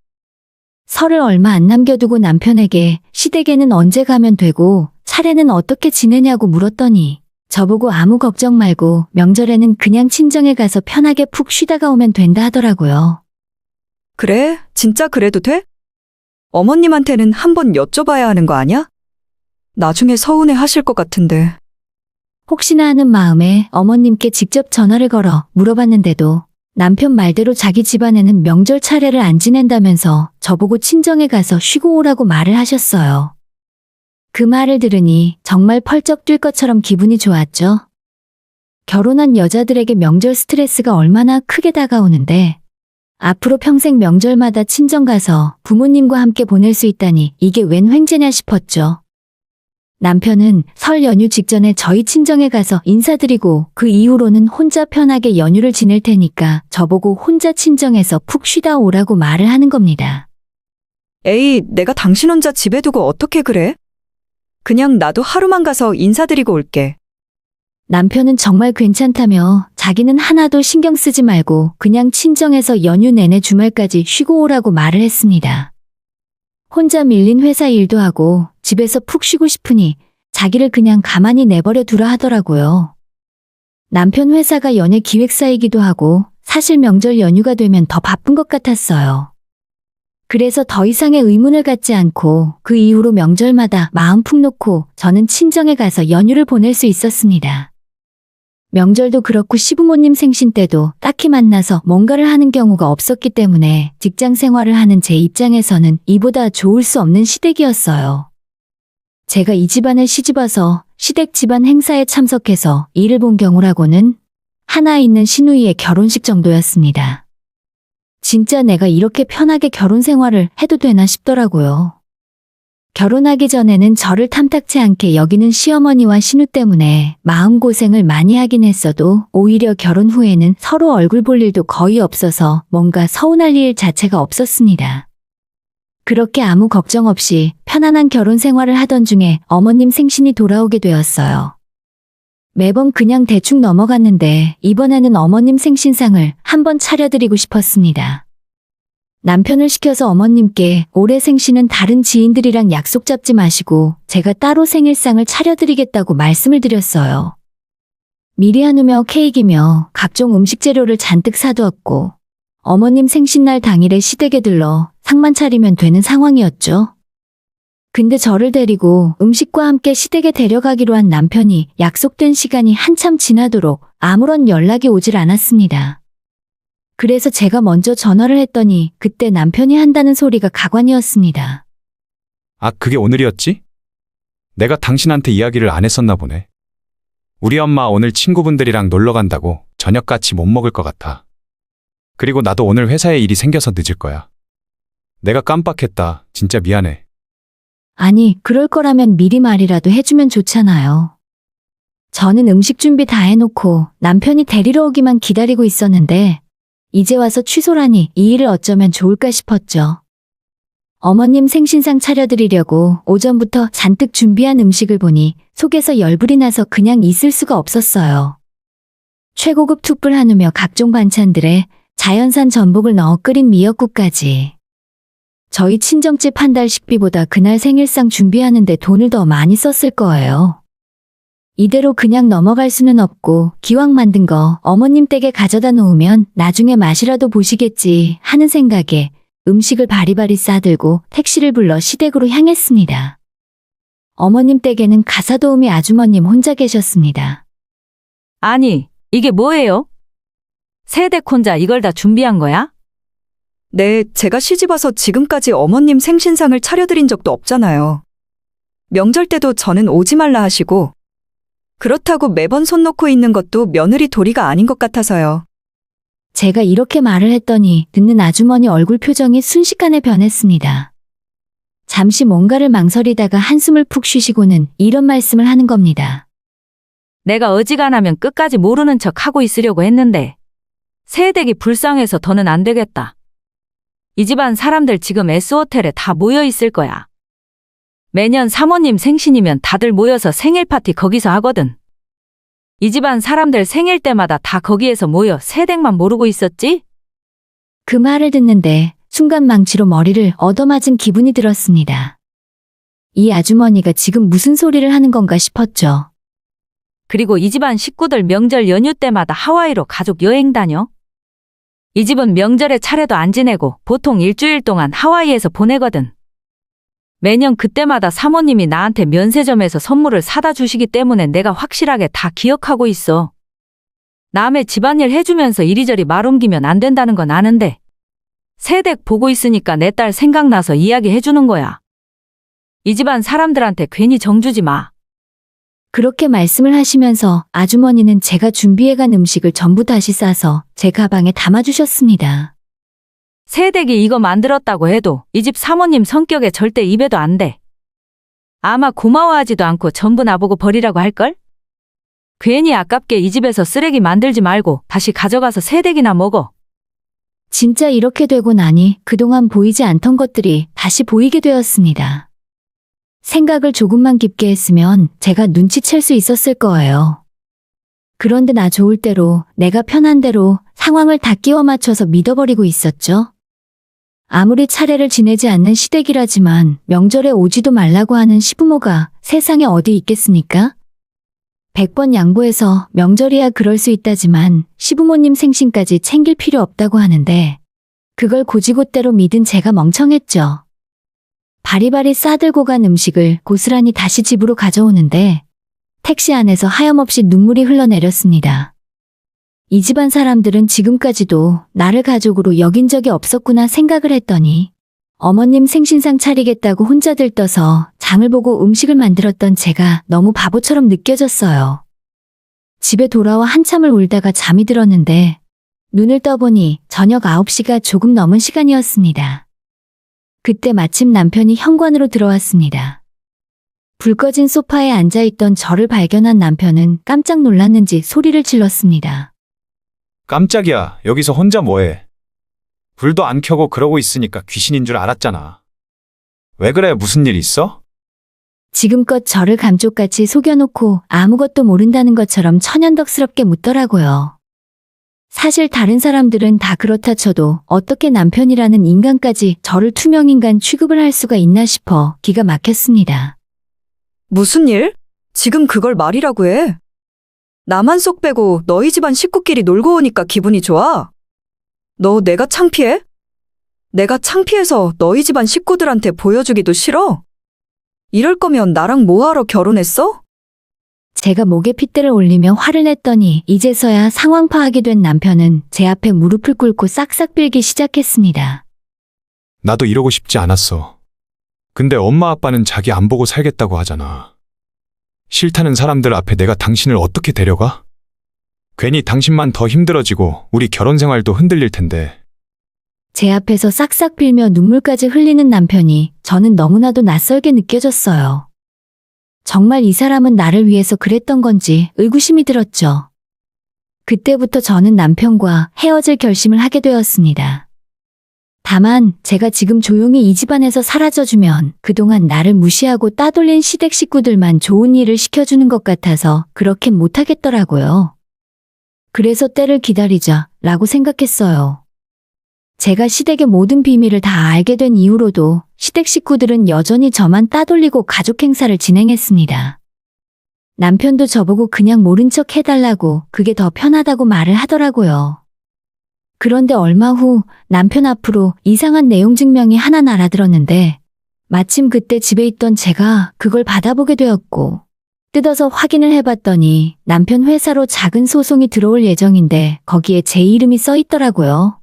설을 얼마 안 남겨두고 남편에게 시댁에는 언제 가면 되고 차례는 어떻게 지내냐고 물었더니 저보고 아무 걱정 말고 명절에는 그냥 친정에 가서 편하게 푹 쉬다가 오면 된다 하더라고요. 그래? 진짜 그래도 돼? 어머님한테는 한번 여쭤봐야 하는 거 아니야? 나중에 서운해 하실 것 같은데. 혹시나 하는 마음에 어머님께 직접 전화를 걸어 물어봤는데도 남편 말대로 자기 집안에는 명절 차례를 안 지낸다면서 저보고 친정에 가서 쉬고 오라고 말을 하셨어요. 그 말을 들으니 정말 펄쩍 뛸 것처럼 기분이 좋았죠. 결혼한 여자들에게 명절 스트레스가 얼마나 크게 다가오는데 앞으로 평생 명절마다 친정 가서 부모님과 함께 보낼 수 있다니 이게 웬 횡재냐 싶었죠. 남편은 설 연휴 직전에 저희 친정에 가서 인사드리고 그 이후로는 혼자 편하게 연휴를 지낼 테니까 저보고 혼자 친정에서 푹 쉬다 오라고 말을 하는 겁니다. 에이, 내가 당신 혼자 집에 두고 어떻게 그래? 그냥 나도 하루만 가서 인사드리고 올게. 남편은 정말 괜찮다며 자기는 하나도 신경 쓰지 말고 그냥 친정에서 연휴 내내 주말까지 쉬고 오라고 말을 했습니다. 혼자 밀린 회사 일도 하고 집에서 푹 쉬고 싶으니 자기를 그냥 가만히 내버려 두라 하더라고요. 남편 회사가 연예 기획사이기도 하고 사실 명절 연휴가 되면 더 바쁜 것 같았어요. 그래서 더 이상의 의문을 갖지 않고 그 이후로 명절마다 마음 푹 놓고 저는 친정에 가서 연휴를 보낼 수 있었습니다. 명절도 그렇고 시부모님 생신 때도 딱히 만나서 뭔가를 하는 경우가 없었기 때문에 직장 생활을 하는 제 입장에서는 이보다 좋을 수 없는 시댁이었어요. 제가 이 집안에 시집와서 시댁 집안 행사에 참석해서 일을 본 경우라고는 하나 있는 시누이의 결혼식 정도였습니다. 진짜 내가 이렇게 편하게 결혼 생활을 해도 되나 싶더라고요. 결혼하기 전에는 저를 탐탁치 않게 여기는 시어머니와 시누 때문에 마음고생을 많이 하긴 했어도 오히려 결혼 후에는 서로 얼굴 볼 일도 거의 없어서 뭔가 서운할 일 자체가 없었습니다. 그렇게 아무 걱정 없이 편안한 결혼 생활을 하던 중에 어머님 생신이 돌아오게 되었어요. 매번 그냥 대충 넘어갔는데 이번에는 어머님 생신상을 한번 차려드리고 싶었습니다. 남편을 시켜서 어머님께 올해 생신은 다른 지인들이랑 약속 잡지 마시고 제가 따로 생일상을 차려드리겠다고 말씀을 드렸어요. 미리 한우며 케이크며 각종 음식 재료를 잔뜩 사두었고 어머님 생신날 당일에 시댁에 들러 상만 차리면 되는 상황이었죠. 근데 저를 데리고 음식과 함께 시댁에 데려가기로 한 남편이 약속된 시간이 한참 지나도록 아무런 연락이 오질 않았습니다. 그래서 제가 먼저 전화를 했더니 그때 남편이 한다는 소리가 가관이었습니다. 아, 그게 오늘이었지? 내가 당신한테 이야기를 안 했었나 보네. 우리 엄마 오늘 친구분들이랑 놀러 간다고 저녁 같이 못 먹을 것 같아. 그리고 나도 오늘 회사에 일이 생겨서 늦을 거야. 내가 깜빡했다. 진짜 미안해. 아니, 그럴 거라면 미리 말이라도 해주면 좋잖아요. 저는 음식 준비 다 해놓고 남편이 데리러 오기만 기다리고 있었는데 이제 와서 취소라니 이 일을 어쩌면 좋을까 싶었죠. 어머님 생신상 차려드리려고 오전부터 잔뜩 준비한 음식을 보니 속에서 열불이 나서 그냥 있을 수가 없었어요. 최고급 툭불 한우며 각종 반찬들에 자연산 전복을 넣어 끓인 미역국까지. 저희 친정집 한 달 식비보다 그날 생일상 준비하는데 돈을 더 많이 썼을 거예요. 이대로 그냥 넘어갈 수는 없고 기왕 만든 거 어머님 댁에 가져다 놓으면 나중에 맛이라도 보시겠지 하는 생각에 음식을 바리바리 싸들고 택시를 불러 시댁으로 향했습니다. 어머님 댁에는 가사도우미 아주머님 혼자 계셨습니다. 아니, 이게 뭐예요? 새댁 혼자 이걸 다 준비한 거야? 네, 제가 시집와서 지금까지 어머님 생신상을 차려드린 적도 없잖아요. 명절 때도 저는 오지 말라 하시고, 그렇다고 매번 손 놓고 있는 것도 며느리 도리가 아닌 것 같아서요. 제가 이렇게 말을 했더니 듣는 아주머니 얼굴 표정이 순식간에 변했습니다. 잠시 뭔가를 망설이다가 한숨을 푹 쉬시고는 이런 말씀을 하는 겁니다. 내가 어지간하면 끝까지 모르는 척 하고 있으려고 했는데 새댁이 불쌍해서 더는 안 되겠다. 이 집안 사람들 지금 S호텔에 다 모여 있을 거야. 매년 사모님 생신이면 다들 모여서 생일 파티 거기서 하거든. 이 집안 사람들 생일 때마다 다 거기에서 모여 새댁만 모르고 있었지? 그 말을 듣는데 순간 망치로 머리를 얻어맞은 기분이 들었습니다. 이 아주머니가 지금 무슨 소리를 하는 건가 싶었죠. 그리고 이 집안 식구들 명절 연휴 때마다 하와이로 가족 여행 다녀. 이 집은 명절에 차례도 안 지내고 보통 일주일 동안 하와이에서 보내거든. 매년 그때마다 사모님이 나한테 면세점에서 선물을 사다 주시기 때문에 내가 확실하게 다 기억하고 있어. 남의 집안일 해주면서 이리저리 말 옮기면 안 된다는 건 아는데 새댁 보고 있으니까 내 딸 생각나서 이야기해주는 거야. 이 집안 사람들한테 괜히 정주지 마. 그렇게 말씀을 하시면서 아주머니는 제가 준비해간 음식을 전부 다시 싸서 제 가방에 담아주셨습니다. 새댁이 이거 만들었다고 해도 이 집 사모님 성격에 절대 입에도 안 돼. 아마 고마워하지도 않고 전부 나보고 버리라고 할걸? 괜히 아깝게 이 집에서 쓰레기 만들지 말고 다시 가져가서 새댁이나 먹어. 진짜 이렇게 되고 나니 그동안 보이지 않던 것들이 다시 보이게 되었습니다. 생각을 조금만 깊게 했으면 제가 눈치챌 수 있었을 거예요. 그런데 나 좋을 대로 내가 편한 대로 상황을 다 끼워 맞춰서 믿어버리고 있었죠. 아무리 차례를 지내지 않는 시댁이라지만 명절에 오지도 말라고 하는 시부모가 세상에 어디 있겠습니까? 100번 양보해서 명절이야 그럴 수 있다지만 시부모님 생신까지 챙길 필요 없다고 하는데 그걸 고지고대로 믿은 제가 멍청했죠. 바리바리 싸들고 간 음식을 고스란히 다시 집으로 가져오는데 택시 안에서 하염없이 눈물이 흘러내렸습니다. 이 집안 사람들은 지금까지도 나를 가족으로 여긴 적이 없었구나 생각을 했더니 어머님 생신상 차리겠다고 혼자 들떠서 장을 보고 음식을 만들었던 제가 너무 바보처럼 느껴졌어요. 집에 돌아와 한참을 울다가 잠이 들었는데 눈을 떠보니 저녁 9시가 조금 넘은 시간이었습니다. 그때 마침 남편이 현관으로 들어왔습니다. 불 꺼진 소파에 앉아있던 저를 발견한 남편은 깜짝 놀랐는지 소리를 질렀습니다. 깜짝이야. 여기서 혼자 뭐해? 불도 안 켜고 그러고 있으니까 귀신인 줄 알았잖아. 왜 그래? 무슨 일 있어? 지금껏 저를 감쪽같이 속여놓고 아무것도 모른다는 것처럼 천연덕스럽게 묻더라고요. 사실 다른 사람들은 다 그렇다 쳐도 어떻게 남편이라는 인간까지 저를 투명인간 취급을 할 수가 있나 싶어 기가 막혔습니다. 무슨 일? 지금 그걸 말이라고 해? 나만 쏙 빼고 너희 집안 식구끼리 놀고 오니까 기분이 좋아? 너 내가 창피해? 내가 창피해서 너희 집안 식구들한테 보여주기도 싫어? 이럴 거면 나랑 뭐하러 결혼했어? 제가 목에 핏대를 올리며 화를 냈더니 이제서야 상황 파악이 된 남편은 제 앞에 무릎을 꿇고 싹싹 빌기 시작했습니다. 나도 이러고 싶지 않았어. 근데 엄마 아빠는 자기 안 보고 살겠다고 하잖아. 싫다는 사람들 앞에 내가 당신을 어떻게 데려가? 괜히 당신만 더 힘들어지고 우리 결혼 생활도 흔들릴 텐데. 제 앞에서 싹싹 빌며 눈물까지 흘리는 남편이 저는 너무나도 낯설게 느껴졌어요. 정말 이 사람은 나를 위해서 그랬던 건지 의구심이 들었죠. 그때부터 저는 남편과 헤어질 결심을 하게 되었습니다. 다만 제가 지금 조용히 이 집안에서 사라져주면 그동안 나를 무시하고 따돌린 시댁 식구들만 좋은 일을 시켜주는 것 같아서 그렇게 못하겠더라고요. 그래서 때를 기다리자라고 생각했어요. 제가 시댁의 모든 비밀을 다 알게 된 이후로도 시댁 식구들은 여전히 저만 따돌리고 가족 행사를 진행했습니다. 남편도 저보고 그냥 모른 척 해달라고 그게 더 편하다고 말을 하더라고요. 그런데 얼마 후 남편 앞으로 이상한 내용 증명이 하나 날아들었는데 마침 그때 집에 있던 제가 그걸 받아보게 되었고 뜯어서 확인을 해봤더니 남편 회사로 작은 소송이 들어올 예정인데 거기에 제 이름이 써 있더라고요.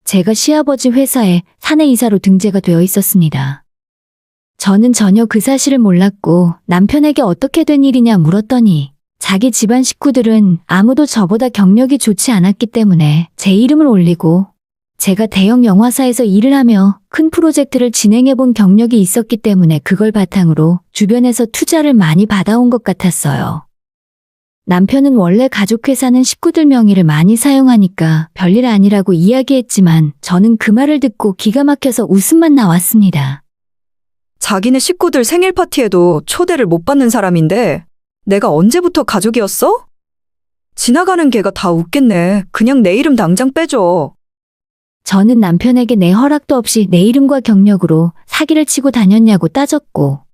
제가 시아버지 회사에 사내 이사로 등재가 되어 있었습니다. 저는 전혀 그 사실을 몰랐고 남편에게 어떻게 된 일이냐 물었더니 자기 집안 식구들은 아무도 저보다 경력이 좋지 않았기 때문에 제 이름을 올리고 제가 대형 영화사에서 일을 하며 큰 프로젝트를 진행해 본 경력이 있었기 때문에 그걸 바탕으로 주변에서 투자를 많이 받아온 것 같았어요. 남편은 원래 가족회사는 식구들 명의를 많이 사용하니까 별일 아니라고 이야기했지만 저는 그 말을 듣고 기가 막혀서 웃음만 나왔습니다. 자기네 식구들 생일 파티에도 초대를 못 받는 사람인데 내가 언제부터 가족이었어? 지나가는 개가 다 웃겠네. 그냥 내 이름 당장 빼줘. 저는 남편에게 내 허락도 없이 내 이름과 경력으로 사기를 치고 다녔냐고 따졌고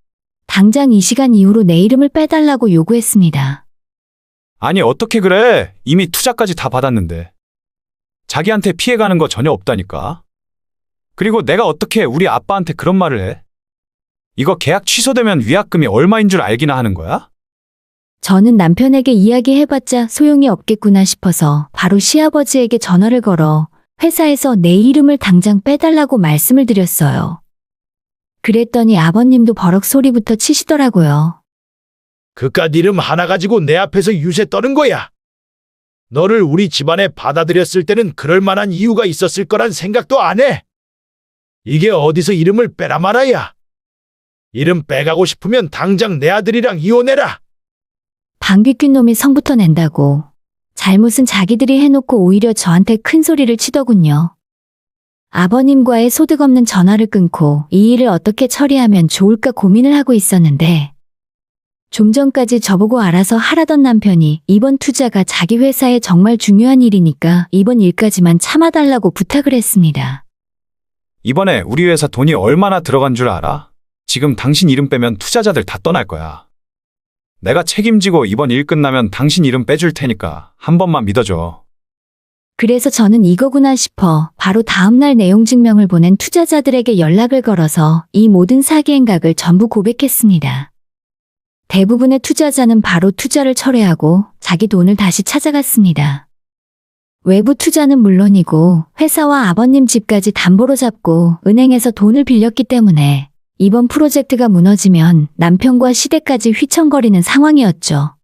당장 이 시간 이후로 내 이름을 빼달라고 요구했습니다. 아니, 어떻게 그래? 이미 투자까지 다 받았는데. 자기한테 피해가는 거 전혀 없다니까. 그리고 내가 어떻게 우리 아빠한테 그런 말을 해? 이거 계약 취소되면 위약금이 얼마인 줄 알기나 하는 거야? 저는 남편에게 이야기해봤자 소용이 없겠구나 싶어서 바로 시아버지에게 전화를 걸어 회사에서 내 이름을 당장 빼달라고 말씀을 드렸어요. 그랬더니 아버님도 버럭 소리부터 치시더라고요. 그깟 이름 하나 가지고 내 앞에서 유세 떠는 거야. 너를 우리 집안에 받아들였을 때는 그럴 만한 이유가 있었을 거란 생각도 안 해. 이게 어디서 이름을 빼라 말아야. 이름 빼가고 싶으면 당장 내 아들이랑 이혼해라. 방귀 뀐 놈이 성부터 낸다고. 잘못은 자기들이 해놓고 오히려 저한테 큰 소리를 치더군요. 아버님과의 소득 없는 전화를 끊고 이 일을 어떻게 처리하면 좋을까 고민을 하고 있었는데 좀 전까지 저보고 알아서 하라던 남편이 이번 투자가 자기 회사에 정말 중요한 일이니까 이번 일까지만 참아달라고 부탁을 했습니다. 이번에 우리 회사 돈이 얼마나 들어간 줄 알아? 지금 당신 이름 빼면 투자자들 다 떠날 거야. 내가 책임지고 이번 일 끝나면 당신 이름 빼줄 테니까 한 번만 믿어줘. 그래서 저는 이거구나 싶어 바로 다음날 내용 증명을 보낸 투자자들에게 연락을 걸어서 이 모든 사기 행각을 전부 고백했습니다. 대부분의 투자자는 바로 투자를 철회하고 자기 돈을 다시 찾아갔습니다. 외부 투자는 물론이고 회사와 아버님 집까지 담보로 잡고 은행에서 돈을 빌렸기 때문에 이번 프로젝트가 무너지면 남편과 시댁까지 휘청거리는 상황이었죠.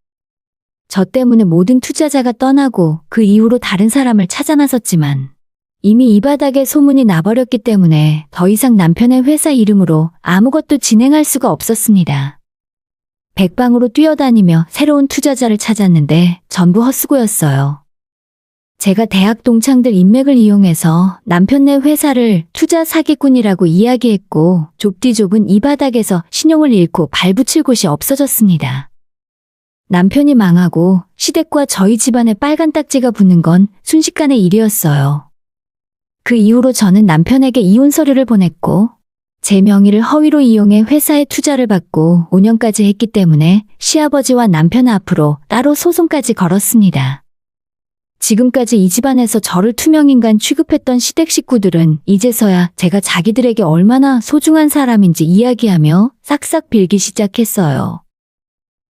저 때문에 모든 투자자가 떠나고 그 이후로 다른 사람을 찾아 나섰지만 이미 이 바닥에 소문이 나버렸기 때문에 더 이상 남편의 회사 이름으로 아무것도 진행할 수가 없었습니다. 백방으로 뛰어다니며 새로운 투자자를 찾았는데 전부 헛수고였어요. 제가 대학 동창들 인맥을 이용해서 남편네 회사를 투자 사기꾼이라고 이야기했고 좁디 좁은 이 바닥에서 신용을 잃고 발붙일 곳이 없어졌습니다. 남편이 망하고 시댁과 저희 집안에 빨간 딱지가 붙는 건 순식간의 일이었어요. 그 이후로 저는 남편에게 이혼 서류를 보냈고 제 명의를 허위로 이용해 회사에 투자를 받고 5년까지 했기 때문에 시아버지와 남편 앞으로 따로 소송까지 걸었습니다. 지금까지 이 집안에서 저를 투명인간 취급했던 시댁 식구들은 이제서야 제가 자기들에게 얼마나 소중한 사람인지 이야기하며 싹싹 빌기 시작했어요.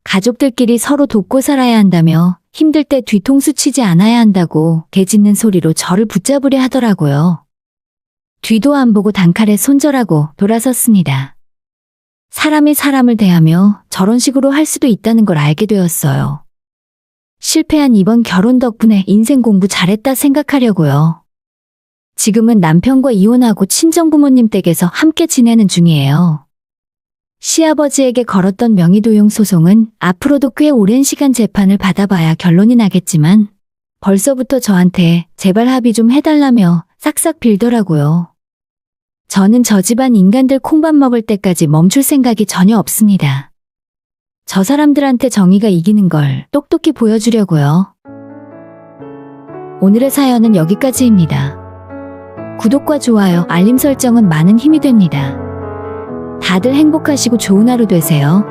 가족들끼리 서로 돕고 살아야 한다며 힘들 때 뒤통수 치지 않아야 한다고 개짖는 소리로 저를 붙잡으려 하더라고요. 뒤도 안 보고 단칼에 손절하고 돌아섰습니다. 사람이 사람을 대하며 저런 식으로 할 수도 있다는 걸 알게 되었어요. 실패한 이번 결혼 덕분에 인생 공부 잘했다 생각하려고요. 지금은 남편과 이혼하고 친정부모님 댁에서 함께 지내는 중이에요. 시아버지에게 걸었던 명의도용 소송은 앞으로도 꽤 오랜 시간 재판을 받아봐야 결론이 나겠지만 벌써부터 저한테 제발 합의 좀 해달라며 싹싹 빌더라고요. 저는 저 집안 인간들 콩밥 먹을 때까지 멈출 생각이 전혀 없습니다. 저 사람들한테 정의가 이기는 걸 똑똑히 보여주려고요. 오늘의 사연은 여기까지입니다. 구독과 좋아요, 알림 설정은 많은 힘이 됩니다. 다들 행복하시고 좋은 하루 되세요.